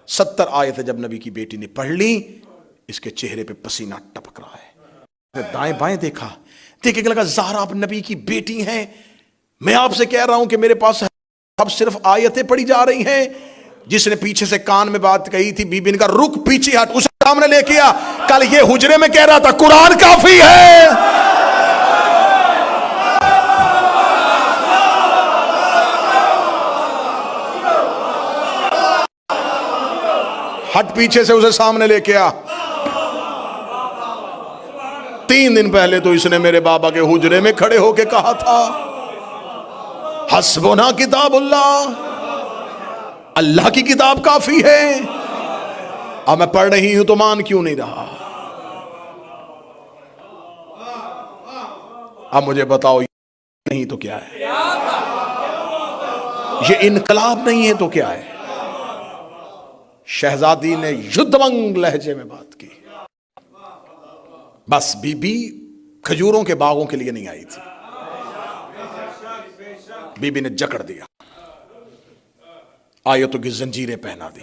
A: 70 آیتیں جب نبی کی بیٹی نے پڑھ لی، اس کے چہرے پہ پسینہ ٹپک رہا ہے۔ دائیں بائیں دیکھا، دیکھے کہ لگا زہرا اب نبی کی بیٹی ہیں، میں آپ سے کہہ رہا ہوں کہ میرے پاس اب صرف آیتیں پڑھی جا رہی ہیں۔ جس نے پیچھے سے کان میں بات کہی تھی، بی بی نے کہا رک پیچھے ہٹ، اسے سامنے لے کے آ، کل یہ حجرے میں کہہ رہا تھا قرآن کافی ہے۔ ہٹ پیچھے سے، اسے سامنے لے کے آ۔ 3 دن پہلے تو اس نے میرے بابا کے حجرے میں کھڑے ہو کے کہا تھا حسبنا کتاب اللہ، اللہ کی کتاب کافی ہے۔ اب میں پڑھ رہی ہوں تو مان کیوں نہیں رہا؟ اب مجھے بتاؤ، نہیں تو کیا ہے؟ یہ انقلاب نہیں ہے تو کیا ہے؟ شہزادی نے یدھونگ لہجے میں بات کی۔ بس بی بی کھجوروں کے باغوں کے لیے نہیں آئی تھی، بی بی نے جکڑ دیا، آیتوں کی زنجیریں پہنا دی۔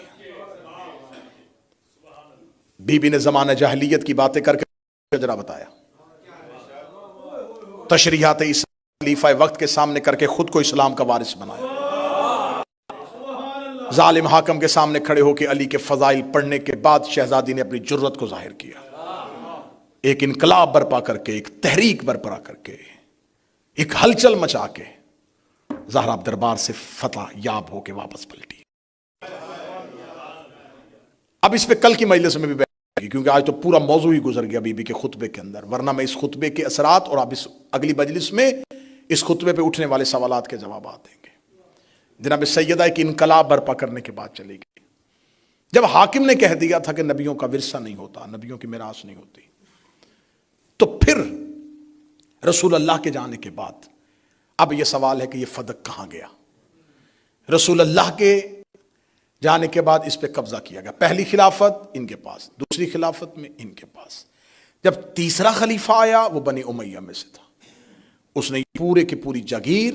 A: بی بی نے زمانہ جاہلیت کی باتیں کر کے شجرا بتایا، تشریحات اسلام خلیفہ وقت کے سامنے کر کے خود کو اسلام کا وارث بنایا۔ ظالم حاکم کے سامنے کھڑے ہو کے علی کے فضائل پڑھنے کے بعد شہزادی نے اپنی جرت کو ظاہر کیا، ایک انقلاب برپا کر کے، ایک تحریک برپا کر کے، ایک ہلچل مچا کے زہرا دربار سے فتح یاب ہو کے واپس پلٹی۔ اب اس پہ کل کی مجلس میں بھی بیٹھے گی، کیونکہ آج تو پورا موضوع ہی گزر گیا بی بی کے خطبے کے اندر، ورنہ میں اس خطبے کے اثرات اور اب اس اگلی مجلس میں اس خطبے پہ اٹھنے والے سوالات کے جوابات دیں گے۔ جناب سیدہ ایک انقلاب برپا کرنے کے بعد چلی گئی۔ جب حاکم نے کہہ دیا تھا کہ نبیوں کا ورثہ نہیں ہوتا، نبیوں کی میراث نہیں ہوتی، تو پھر رسول اللہ کے جانے کے بعد اب یہ سوال ہے کہ یہ فدق کہاں گیا؟ رسول اللہ کے جانے کے بعد اس پہ قبضہ کیا گیا، پہلی خلافت ان کے پاس، دوسری خلافت میں ان کے پاس۔ جب تیسرا خلیفہ آیا وہ بنی امیہ میں سے تھا، اس نے پورے کی پوری جاگیر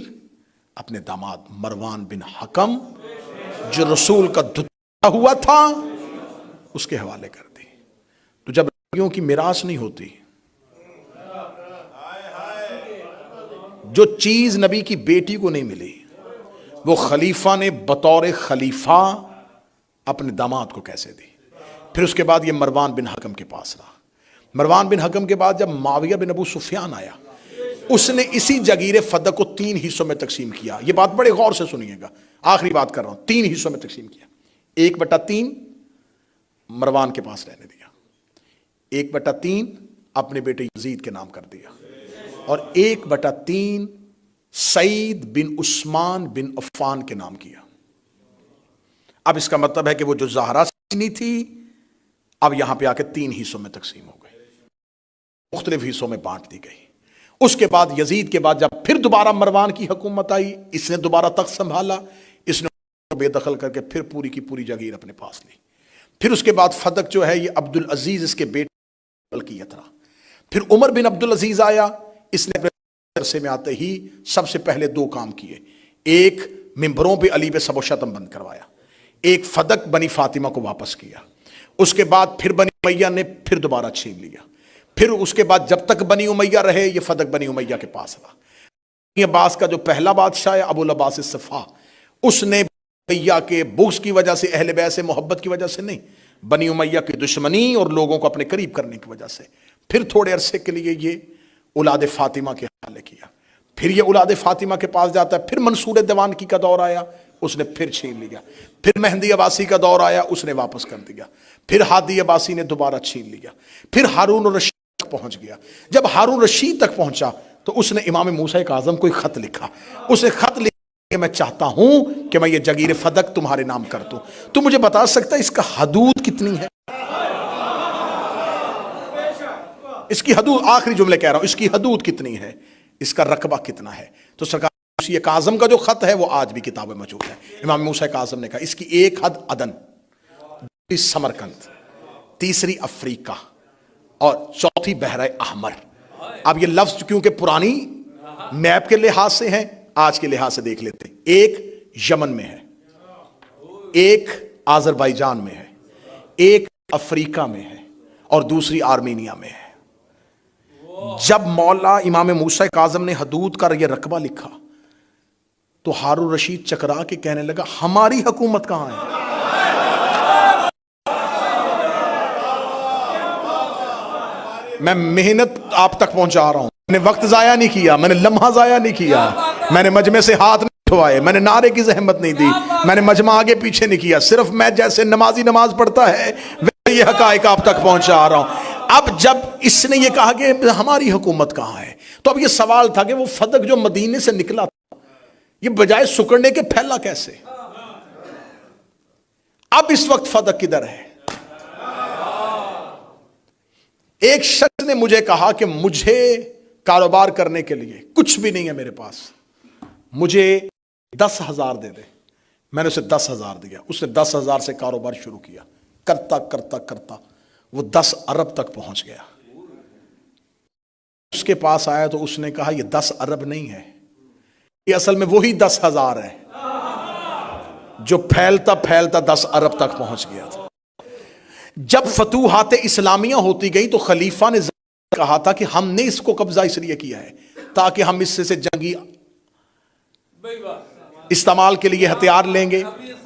A: اپنے داماد مروان بن حکم جو رسول کا دھتا ہوا تھا اس کے حوالے کر دی۔ تو جب نبیوں کی میراث نہیں ہوتی، جو چیز نبی کی بیٹی کو نہیں ملی وہ خلیفہ نے بطور خلیفہ اپنے داماد کو کیسے دی؟ پھر اس کے بعد یہ مروان بن حکم کے پاس رہا۔ مروان بن حکم کے بعد جب معاویہ بن ابو سفیان آیا، اس نے اسی جگیر فدق کو 3 حصوں میں تقسیم کیا۔ یہ بات بڑے غور سے سنیے گا، آخری بات کر رہا ہوں، 3 حصوں میں تقسیم کیا۔ 1/3 مروان کے پاس رہنے دیا، 1/3 اپنے بیٹے یزید کے نام کر دیا، اور 1/3 سعید بن عثمان بن عفان کے نام کیا۔ اب اس کا مطلب ہے کہ وہ جو زہرا سینی تھی اب یہاں پہ آ کے 3 حصوں میں تقسیم ہو گئی، مختلف حصوں میں بانٹ دی گئی۔ اس کے بعد یزید کے بعد جب پھر دوبارہ مروان کی حکومت آئی، اس نے دوبارہ تخت سنبھالا، اس نے بے دخل کر کے پھر پوری کی پوری جاگیر اپنے پاس لی۔ پھر اس کے بعد فدق جو ہے یہ عبدالعزیز اس کے بیٹے ملکیت رہا۔ پھر عمر بن عبدالعزیز آیا، اس نے اپنے عرصے میں آتے ہی سب سے پہلے 2 کام کیے، ایک ممبروں پہ علی پہ سب و شتم بند کروایا، ایک فدق بنی فاطمہ کو واپس کیا۔ اس کے بعد پھر بنی امیہ نے پھر دوبارہ چھین لیا۔ پھر اس کے بعد جب تک بنی امیہ رہے یہ فدق بنی امیہ کے پاس رہا۔ بنی عباس کا جو پہلا بادشاہ ہے ابو العباس الصفا، اس نے بنی امیہ کے بغض کی وجہ سے، اہل بیت سے محبت کی وجہ سے نہیں، بنی امیہ کی دشمنی اور لوگوں کو اپنے قریب کرنے کی وجہ سے پھر تھوڑے عرصے کے لیے یہ اولاد فاطمہ کے حوالے کیا۔ پھر یہ اولاد فاطمہ کے پاس جاتا ہے، پھر منصور دیوانکی کا دور آیا، اس نے پھر چھین لیا۔ پھر مہدی عباسی کا دور آیا، اس نے واپس کر دیا۔ پھر ہادی عباسی نے دوبارہ چھین لیا۔ پھر ہارون الرشید تک پہنچ گیا۔ جب ہارون رشید تک پہنچا تو اس نے امام موسیٰ کاظم کو ایک خط لکھا۔ اس نے خط لکھا کہ میں چاہتا ہوں کہ میں یہ جگیر فدق تمہارے نام کر دوں۔ تو مجھے بتا سکتا ہے اس کا حدود کتنی ہے؟ اس کی حدود، آخری جملے کہہ رہا ہوں، اس کی حدود کتنی ہے، اس کا رقبہ کتنا ہے؟ تو سرکار موسیٰ کاظم کا جو خط ہے وہ آج بھی کتاب میں موجود ہے. امام موسیٰ کاظم نے کہا اس کی ایک حد عدن، دوسری سمرقند، تیسری افریقہ اور چوتھی بحر احمر. اب یہ لفظ کیونکہ پرانی میپ کے لحاظ سے ہیں، آج کے لحاظ سے دیکھ لیتے ہیں. ایک یمن میں ہے، ایک آذربائیجان میں ہے، ایک افریقہ میں ہے اور دوسری آرمینیا میں ہے. جب مولا امام موسیٰ کاظم نے حدود کا یہ رقبہ لکھا تو ہارون رشید چکرا کے کہنے لگا ہماری حکومت کہاں ہے؟ میں محنت آپ تک پہنچا رہا ہوں، میں نے وقت ضائع نہیں کیا، میں نے لمحہ ضائع نہیں کیا، میں نے مجمع سے ہاتھ نہیں اٹھوائے، میں نے نعرے کی زحمت نہیں دی، میں نے مجمع آگے پیچھے نہیں کیا، صرف میں جیسے نمازی نماز پڑھتا ہے ویسے یہ حقائق آپ تک پہنچا رہا ہوں. اب جب اس نے یہ کہا کہ ہماری حکومت کہاں ہے تو اب یہ سوال تھا کہ وہ فدق جو مدینے سے نکلا تھا یہ بجائے سکڑنے کے پھیلا کیسے؟ اب اس وقت فدق کدھر ہے؟ ایک شخص نے مجھے کہا کہ مجھے کاروبار کرنے کے لیے کچھ بھی نہیں ہے میرے پاس، مجھے 10,000 دے دے. میں نے اسے 10,000 دیا، اس نے 10,000 سے کاروبار شروع کیا، کرتا کرتا کرتا وہ 10 ارب تک پہنچ گیا. اس کے پاس آیا تو اس نے کہا یہ 10 ارب نہیں ہے، یہ اصل میں وہی 10,000 ہے جو پھیلتا پھیلتا 10 ارب تک پہنچ گیا تھا. جب فتوحات اسلامیہ ہوتی گئی تو خلیفہ نے کہا تھا کہ ہم نے اس کو قبضہ اس لیے کیا ہے تاکہ ہم اس سے جنگی استعمال کے لیے ہتھیار لیں گے،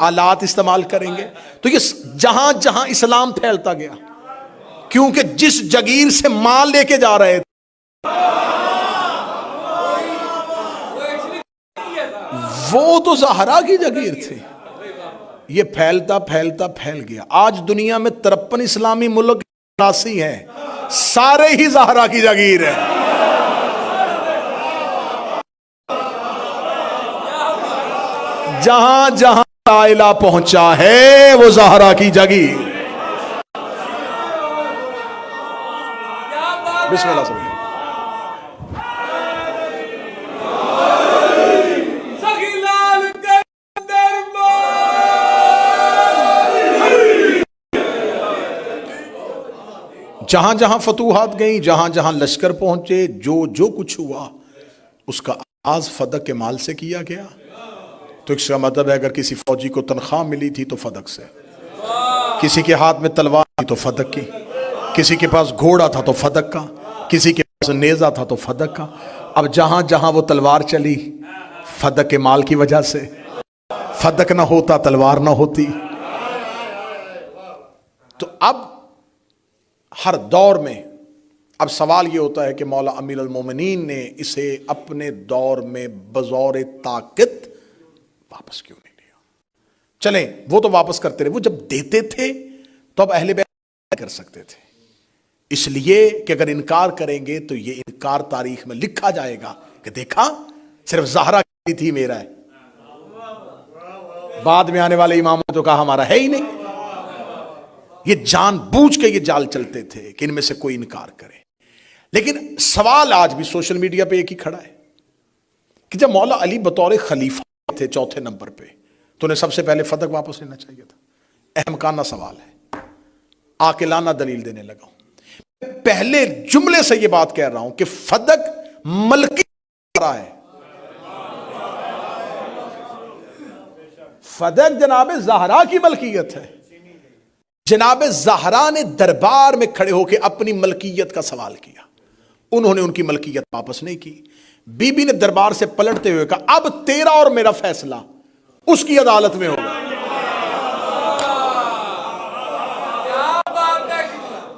A: آلات استعمال کریں گے. تو یہ جہاں جہاں اسلام پھیلتا گیا، کیونکہ جس جگیر سے مال لے کے جا رہے تھے وہ تو زہرا کی جگیر تھی، یہ پھیلتا پھیلتا پھیل گیا. آج دنیا میں 53 اسلامی ملک 83 ہیں، سارے ہی زہرا کی جگیر ہیں. جہاں جہاں لا الہ پہنچا ہے وہ زہرا کی جگیر. بسم اللہ صلی جہاں جہاں فتوحات گئیں، جہاں جہاں لشکر پہنچے، جو کچھ ہوا اس کا آغاز فدق کے مال سے کیا گیا. تو اس کا مطلب ہے اگر کسی فوجی کو تنخواہ ملی تھی تو فدق سے، کسی کے ہاتھ میں تلوار تھی تو فدق کی، کسی کے پاس گھوڑا تھا تو فدق کا، کسی کے پاس نیزہ تھا تو فدق کا. اب جہاں جہاں وہ تلوار چلی فدق کے مال کی وجہ سے، فدق نہ ہوتا تلوار نہ ہوتی. تو اب ہر دور میں اب سوال یہ ہوتا ہے کہ مولا امیر المومنین نے اسے اپنے دور میں بزور طاقت واپس کیوں نہیں لیا؟ چلیں وہ تو واپس کرتے رہے، وہ جب دیتے تھے تو اب اہل بیت کر سکتے تھے، اس لیے کہ اگر انکار کریں گے تو یہ انکار تاریخ میں لکھا جائے گا کہ دیکھا صرف زہرا کی تھی میرا ہے، بعد میں آنے والے اماموں نے تو کہا ہمارا ہے ہی نہیں. یہ جان بوجھ کے یہ جال چلتے تھے کہ ان میں سے کوئی انکار کرے. لیکن سوال آج بھی سوشل میڈیا پہ ایک ہی کھڑا ہے کہ جب مولا علی بطور خلیفہ تھے چوتھے نمبر پہ تو انہیں سب سے پہلے فدق واپس لینا چاہیے تھا. احمقانہ سوال ہے، عاقلانہ دلیل دینے لگا ہوں. پہلے جملے سے یہ بات کہہ رہا ہوں کہ فدق ملکی ہے، فدق جناب زہرا کی ملکیت ہے. جناب زہرا نے دربار میں کھڑے ہو کے اپنی ملکیت کا سوال کیا، انہوں نے ان کی ملکیت واپس نہیں کی. بی بی نے دربار سے پلٹتے ہوئے کہا اب تیرا اور میرا فیصلہ اس کی عدالت میں ہوگا.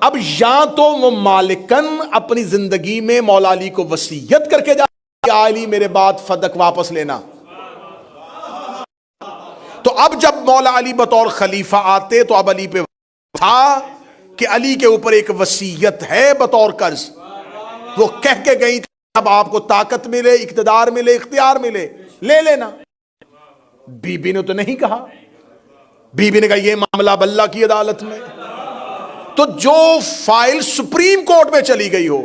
A: اب یا تو وہ مالکن اپنی زندگی میں مولا علی کو وصیت کر کے جا کہ علی میرے بعد فدق واپس لینا. تو اب جب مولا علی بطور خلیفہ آتے تو اب علی پہ تھا کہ علی کے اوپر ایک وصیت ہے بطور قرض، وہ کہہ کے گئی اب آپ کو طاقت ملے، اقتدار ملے، اختیار ملے، لے لینا. بی بی نے تو نہیں کہا، بی بی نے کہا یہ معاملہ اب اللہ کی عدالت میں. تو جو فائل سپریم کورٹ میں چلی گئی ہو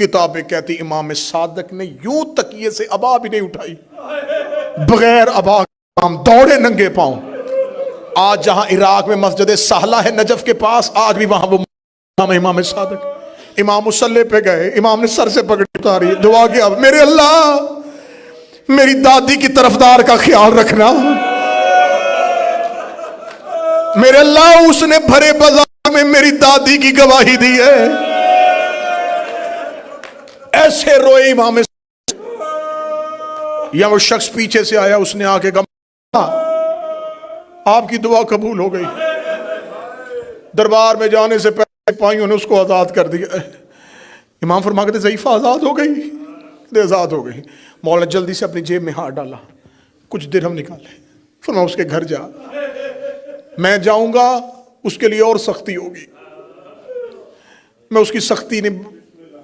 A: کتابیں کہتی امام صادق نے یوں تکیے سے ابا بھی نہیں اٹھائی، بغیر ابا امام دوڑے ننگے پاؤں۔ آج جہاں عراق میں مسجد سہلہ ہے نجف کے پاس، آج بھی وہاں وہ امام صادق، امام مصلی پہ گئے، امام نے سر سے پگڑی اتاری، دعا کیا میرے اللہ میری دادی کی طرفدار کا خیال رکھنا، میرے اللہ اس نے بھرے بازار میں میری دادی کی گواہی دی ہے۔ ایسے روئے امام۔ یا وہ شخص پیچھے سے آیا، اس نے آ کے کہا آپ کی دعا قبول ہو گئی۔ دربار میں جانے سے پہلے پائیوں نے اس کو آزاد کر دیا۔ امام فرما کہتے ضعیفہ آزاد ہو گئی؟ آزاد ہو گئی۔ مولا جلدی سے اپنی جیب میں ہاتھ ڈالا، کچھ درہم نکالے، فرما اس کے گھر جا، میں جاؤں گا اس کے لیے اور سختی ہوگی، میں اس کی سختی نہیں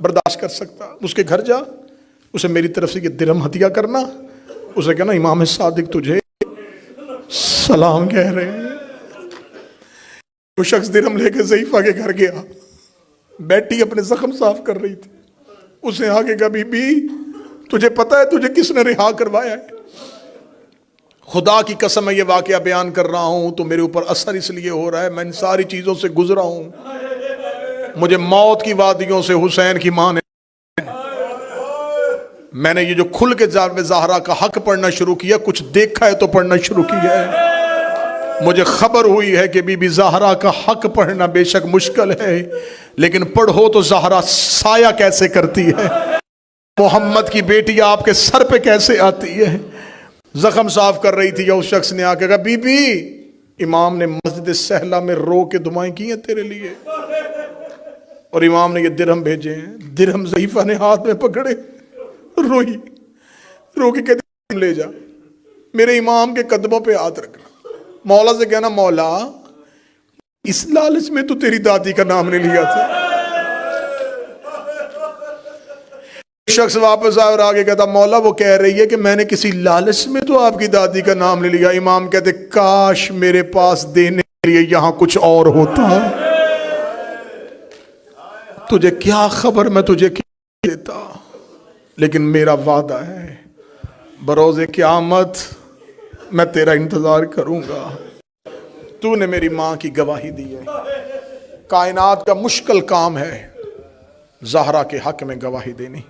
A: برداشت کر سکتا، اس کے گھر جا، اسے میری طرف سے یہ درہم ہدیہ کرنا، اسے کہنا امام صادق تجھے سلام کہہ رہے ہیں۔ وہ شخص درہم لے کے ضعیفہ کے گھر گیا، بیٹی اپنے زخم صاف کر رہی تھی، اسے آگے کہا بی بی تجھے پتا ہے تجھے کس نے رہا کروایا ہے؟ خدا کی قسم میں یہ واقعہ بیان کر رہا ہوں تو میرے اوپر اثر اس لیے ہو رہا ہے، میں ان ساری چیزوں سے گزرا ہوں، مجھے موت کی وادیوں سے حسین کی ماں نے، میں نے یہ جو کھل کے زہرا کا حق پڑھنا شروع کیا، کچھ دیکھا ہے تو پڑھنا شروع کیا ہے، مجھے خبر ہوئی ہے کہ بی بی زہرا کا حق پڑھنا بے شک مشکل ہے، لیکن پڑھو تو زہرا سایہ کیسے کرتی ہے، محمد کی بیٹی آپ کے سر پہ کیسے آتی ہے۔ زخم صاف کر رہی تھی، یا اس شخص نے آ کے کہا بی بی امام نے مسجد سہلہ میں رو کے دعائیں کی ہیں تیرے لیے، اور امام نے یہ درہم بھیجے ہیں۔ درہم ضعیفہ نے ہاتھ میں پکڑے، روئی، رو کے کہتے لے جا، میرے امام کے قدموں پہ ہاتھ رکھنا، مولا سے کہنا مولا اس لالچ میں تو تیری دادی کا نام نہیں لیا تھا۔ شخص واپس آئے اور آگے کہتا مولا وہ کہہ رہی ہے کہ میں نے کسی لالچ میں تو آپ کی دادی کا نام نہیں لیا۔ امام کہتے کاش میرے پاس دینے کے لیے یہاں کچھ اور ہوتا، تجھے کیا خبر میں تجھے کیا دیتا، لیکن میرا وعدہ ہے بروز قیامت میں تیرا انتظار کروں گا، تو نے میری ماں کی گواہی دی ہے۔ کائنات کا مشکل کام ہے زہرا کے حق میں گواہی دینی۔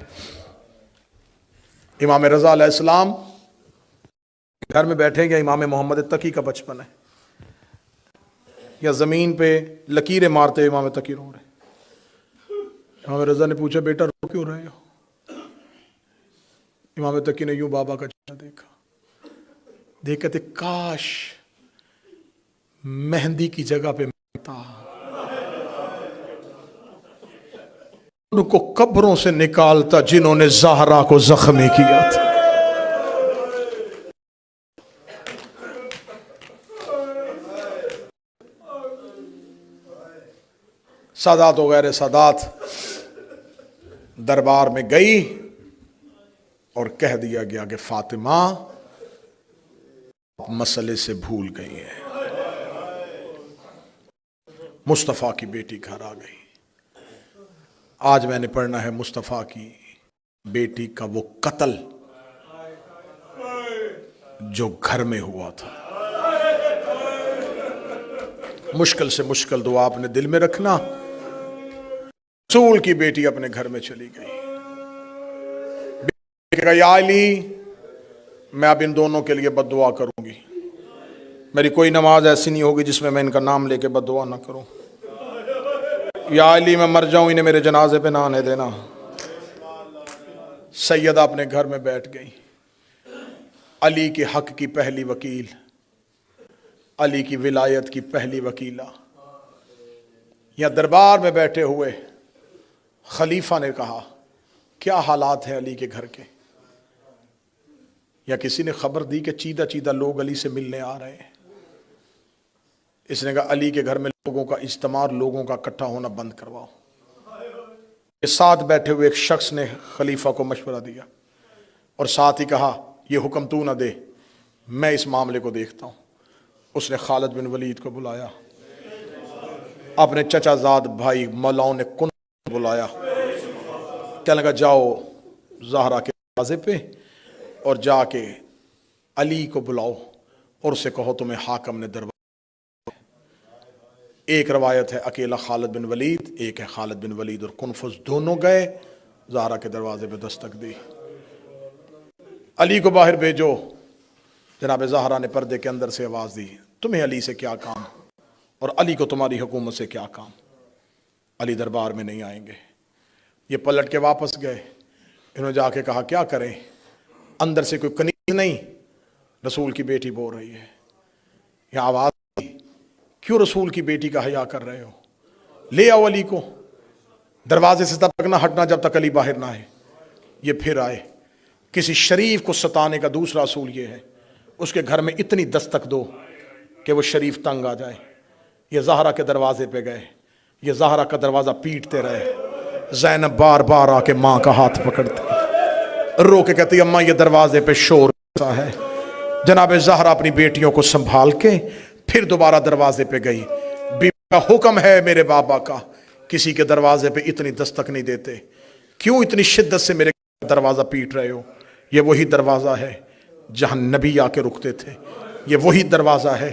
A: امام رضا علیہ السلام گھر میں بیٹھے گئے، امام محمد تقی کا بچپن ہے، یا زمین پہ لکیریں مارتے ہوئے امام تقی رو رہے۔ امام رضا نے پوچھا بیٹا رو کیوں رہے ہو؟ امام تقی نے یوں بابا کا چہرہ دیکھا، دیکھ کہتے کاش مہندی کی جگہ پہ ملتا، ان کو قبروں سے نکالتا جنہوں نے زہرا کو زخمی کیا تھا۔ سادات وغیرہ سادات دربار میں گئی اور کہہ دیا گیا کہ فاطمہ مسئلے سے بھول گئی ہے، مصطفیٰ کی بیٹی گھر آ گئی۔ آج میں نے پڑھنا ہے مصطفیٰ کی بیٹی کا وہ قتل جو گھر میں ہوا تھا۔ مشکل سے مشکل دعا اپنے دل میں رکھنا۔ رسول کی بیٹی اپنے گھر میں چلی گئی، کہا یا علی میں اب ان دونوں کے لیے بد دعا کروں گی، میری کوئی نماز ایسی نہیں ہوگی جس میں ان کا نام لے کے بد دعا نہ کروں، یا علی میں مر جاؤں انہیں میرے جنازے پہ نہ آنے دینا۔ سیدہ اپنے گھر میں بیٹھ گئی، علی کے حق کی پہلی وکیل، علی کی ولایت کی پہلی وکیلہ، یا دربار میں بیٹھے ہوئے خلیفہ نے کہا کیا حالات ہیں علی کے گھر کے، یا کسی نے خبر دی کہ چیدہ چیدہ لوگ علی سے ملنے آ رہے ہیں۔ اس نے کہا علی کے گھر میں لوگوں کا اجتماع، لوگوں کا اکٹھا ہونا بند کرواؤ۔ یہ ساتھ بیٹھے ہوئے ایک شخص نے خلیفہ کو مشورہ دیا اور ساتھ ہی کہا یہ حکم تو نہ دے، میں اس معاملے کو دیکھتا ہوں۔ اس نے خالد بن ولید کو بلایا، اپنے چچا زاد بھائی مولاؤں نے کن بلایا، کہنے لگا جاؤ زہرا کے دروازے پہ اور جا کے علی کو بلاؤ اور اسے کہو تمہیں حاکم نے دروازے. ایک روایت ہے اکیلا خالد بن ولید، ایک ہے خالد بن ولید اور کنفذ دونوں گئے زہرا کے دروازے پہ دستک دی. علی کو باہر بھیجو. جناب زہرا نے پردے کے اندر سے آواز دی تمہیں علی سے کیا کام اور علی کو تمہاری حکومت سے کیا کام؟ علی دربار میں نہیں آئیں گے. یہ پلٹ کے واپس گئے. انہوں نے جا کے کہا کیا کریں؟ اندر سے کوئی کنیز نہیں، رسول کی بیٹی بول رہی ہے. یہ آواز کیوں رسول کی بیٹی کا حیا کر رہے ہو؟ لے آؤ علی کو. دروازے سے تب تک نہ ہٹنا جب تک علی باہر نہ آئے. یہ پھر آئے. کسی شریف کو ستانے کا دوسرا اصول یہ ہے اس کے گھر میں اتنی دستک دو کہ وہ شریف تنگ آ جائے. یہ زہرا کے دروازے پہ گئے. یہ زہرا کا دروازہ پیٹتے رہے. زینب بار بار آ کے ماں کا ہاتھ پکڑتی رو کے کہتی اماں یہ دروازے پہ شور ہے. جناب زہرا اپنی بیٹیوں کو سنبھال کے پھر دوبارہ دروازے پہ گئی. بی کا حکم ہے میرے بابا کا کسی کے دروازے پہ اتنی دستک نہیں دیتے. کیوں اتنی شدت سے میرے دروازہ پیٹ رہے ہو؟ یہ وہی دروازہ ہے جہاں نبی آ کے رکتے تھے. یہ وہی دروازہ ہے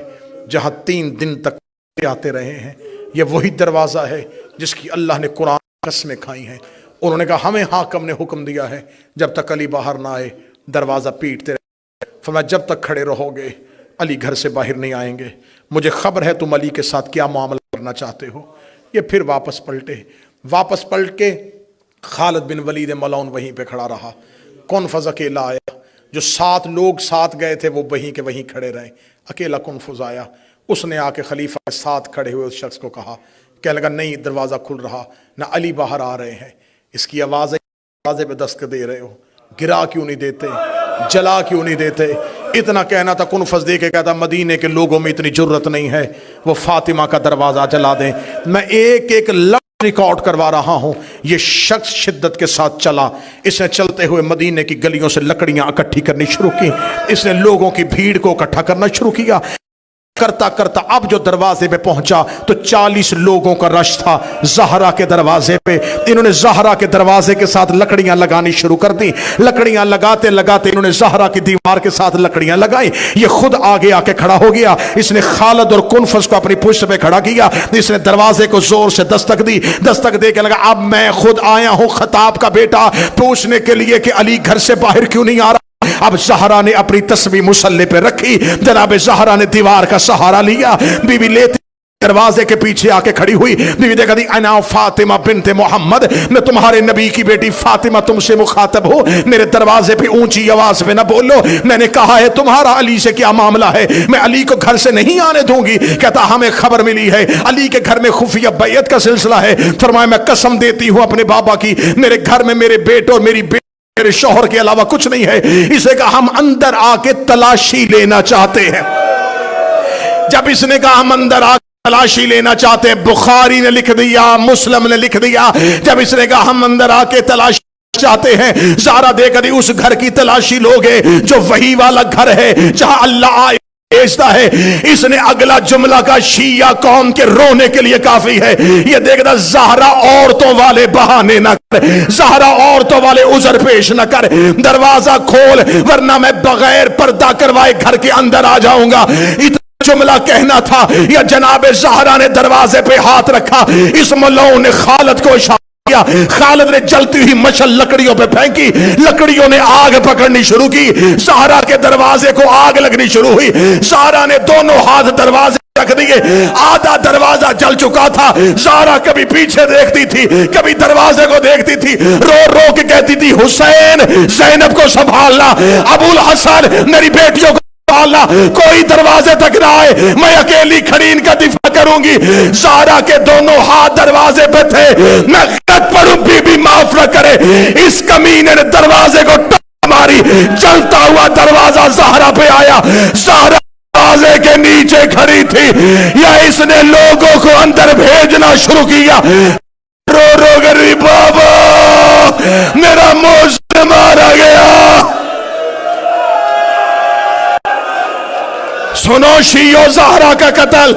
A: جہاں 3 دن تک آتے رہے ہیں. یہ وہی دروازہ ہے جس کی اللہ نے قرآن قسمیں کھائی ہیں. انہوں نے کہا ہمیں حاکم نے حکم دیا ہے جب تک علی باہر نہ آئے دروازہ پیٹتے رہے. فرمایا جب تک کھڑے رہو گے علی گھر سے باہر نہیں آئیں گے. مجھے خبر ہے تم علی کے ساتھ کیا معاملہ کرنا چاہتے ہو. یہ پھر واپس پلٹے. واپس پلٹ کے خالد بن ولید ملعون وہیں پہ کھڑا رہا. کنفذ اکیلا آیا. جو 7 لوگ ساتھ گئے تھے وہ وہیں کے وہیں کھڑے رہے. اکیلا کنفذ آیا. اس نے آ کے خلیفہ کے ساتھ کھڑے ہوئے اس شخص کو کہا. کہنے لگا نہیں دروازہ کھل رہا نہ علی باہر آ رہے ہیں. اس کی آواز دروازے پہ دستک دے رہے ہو. گرا کیوں نہیں دیتے؟ جلا کیوں نہیں دیتے؟ اتنا کہنا تھا. کنفذ دے کے کہتا مدینے کے لوگوں میں اتنی جرت نہیں ہے وہ فاطمہ کا دروازہ جلا دیں. میں ایک ایک ریکارڈ کروا رہا ہوں. یہ شخص شدت کے ساتھ چلا. اس نے چلتے ہوئے مدینے کی گلیوں سے لکڑیاں اکٹھی کرنی شروع کی. اس نے لوگوں کی بھیڑ کو اکٹھا کرنا شروع کیا. کرتا کرتا اب جو دروازے پہ پہنچا تو 40 لوگوں کا رش تھا زہرا کے دروازے پہ. انہوں نے زہرا کے دروازے کے ساتھ لکڑیاں لگانی شروع کر دی. لکڑیاں لگاتے لگاتے انہوں نے زہرا کی دیوار کے ساتھ لکڑیاں لگائی. یہ خود آگے آ کے کھڑا ہو گیا. اس نے خالد اور کنفذ کو اپنی پشت پہ کھڑا کیا. اس نے دروازے کو زور سے دستک دی. دستک دے کے لگا اب میں خود آیا ہوں خطاب کا بیٹا پوچھنے کے لیے کہ علی گھر سے باہر کیوں نہیں آ رہا. اب زہرا نے اپنی تسبیح مصلے پہ رکھی. جناب زہرا نے دیوار کا سہارا لیا. بی بی لیتی دروازے کے پیچھے آ کے کھڑی ہوئی. بی بی دیکھا دی انا فاطمہ بنت محمد میں تمہارے نبی کی بیٹی فاطمہ تم سے مخاطب ہو. میرے دروازے پہ اونچی آواز میں نہ بولو. میں نے کہا ہے تمہارا علی سے کیا معاملہ ہے؟ میں علی کو گھر سے نہیں آنے دوں گی. کہتا ہمیں خبر ملی ہے علی کے گھر میں خفیہ بیعت کا سلسلہ ہے. فرمایا میں قسم دیتی ہوں اپنے بابا کی میرے گھر میں میرے بیٹے اور میری بیٹی میرے شوہر کے علاوہ کچھ نہیں ہے. اسے کہا ہم اندر آ کے تلاشی لینا چاہتے ہیں. جب اس نے کہا ہم اندر آ کے تلاشی لینا چاہتے ہیں بخاری نے لکھ دیا مسلم نے لکھ دیا. جب اس نے کہا ہم اندر آ کے تلاشی چاہتے ہیں زہرا دیکھ دی اس گھر کی تلاشی لوگے جو وہی والا گھر ہے جہاں اللہ آئے بھیجتا ہے. اس نے اگلا جملہ کا شیعہ قوم کے رونے کے لیے کافی ہے. یہ دیکھتا زہرا عورتوں والے بہانے نہ کر. زہرا عورتوں والے عذر پیش نہ کر. دروازہ کھول ورنہ میں بغیر پردہ کروائے گھر کے اندر آ جاؤں گا. اتنا جملہ کہنا تھا یا جناب زہرا نے دروازے پہ ہاتھ رکھا. اس ملعون نے خالد کو اشارہ کیا. خالد نے جلتی ہوئی مشعل لکڑیوں پہ پھینکی. لکڑیوں نے آگ پکڑنی شروع کی. زہرا کے دروازے کو آگ لگنی شروع ہوئی. زہرا نے دونوں ہاتھ دروازے رکھ دیے. آدھا دروازہ جل چکا تھا. زہرا کبھی پیچھے دیکھتی تھی کبھی دروازے کو دیکھتی تھی. رو رو کے کہتی تھی حسین زینب کو سنبھالنا. ابو الحسن میری بیٹیوں کو سنبھالنا. کوئی دروازے تک نہ آئے میں اکیلی کھڑی ان کا دفاع کروں گی. زہرا کے دونوں ہاتھ دروازے پہ تھے. میں غلط پڑھوں بی بی معاف نہ کرے. اس کمینے نے دروازے کو ٹکر ماری. چلتا ہوا دروازہ زہرا پہ آیا. زہرا دروازے کے نیچے کھڑی تھی یا اس نے لوگوں کو اندر بھیجنا شروع کیا. رو رو گری بابا میرا موزن مارا گیا. سنو شیعو زہرا کا قتل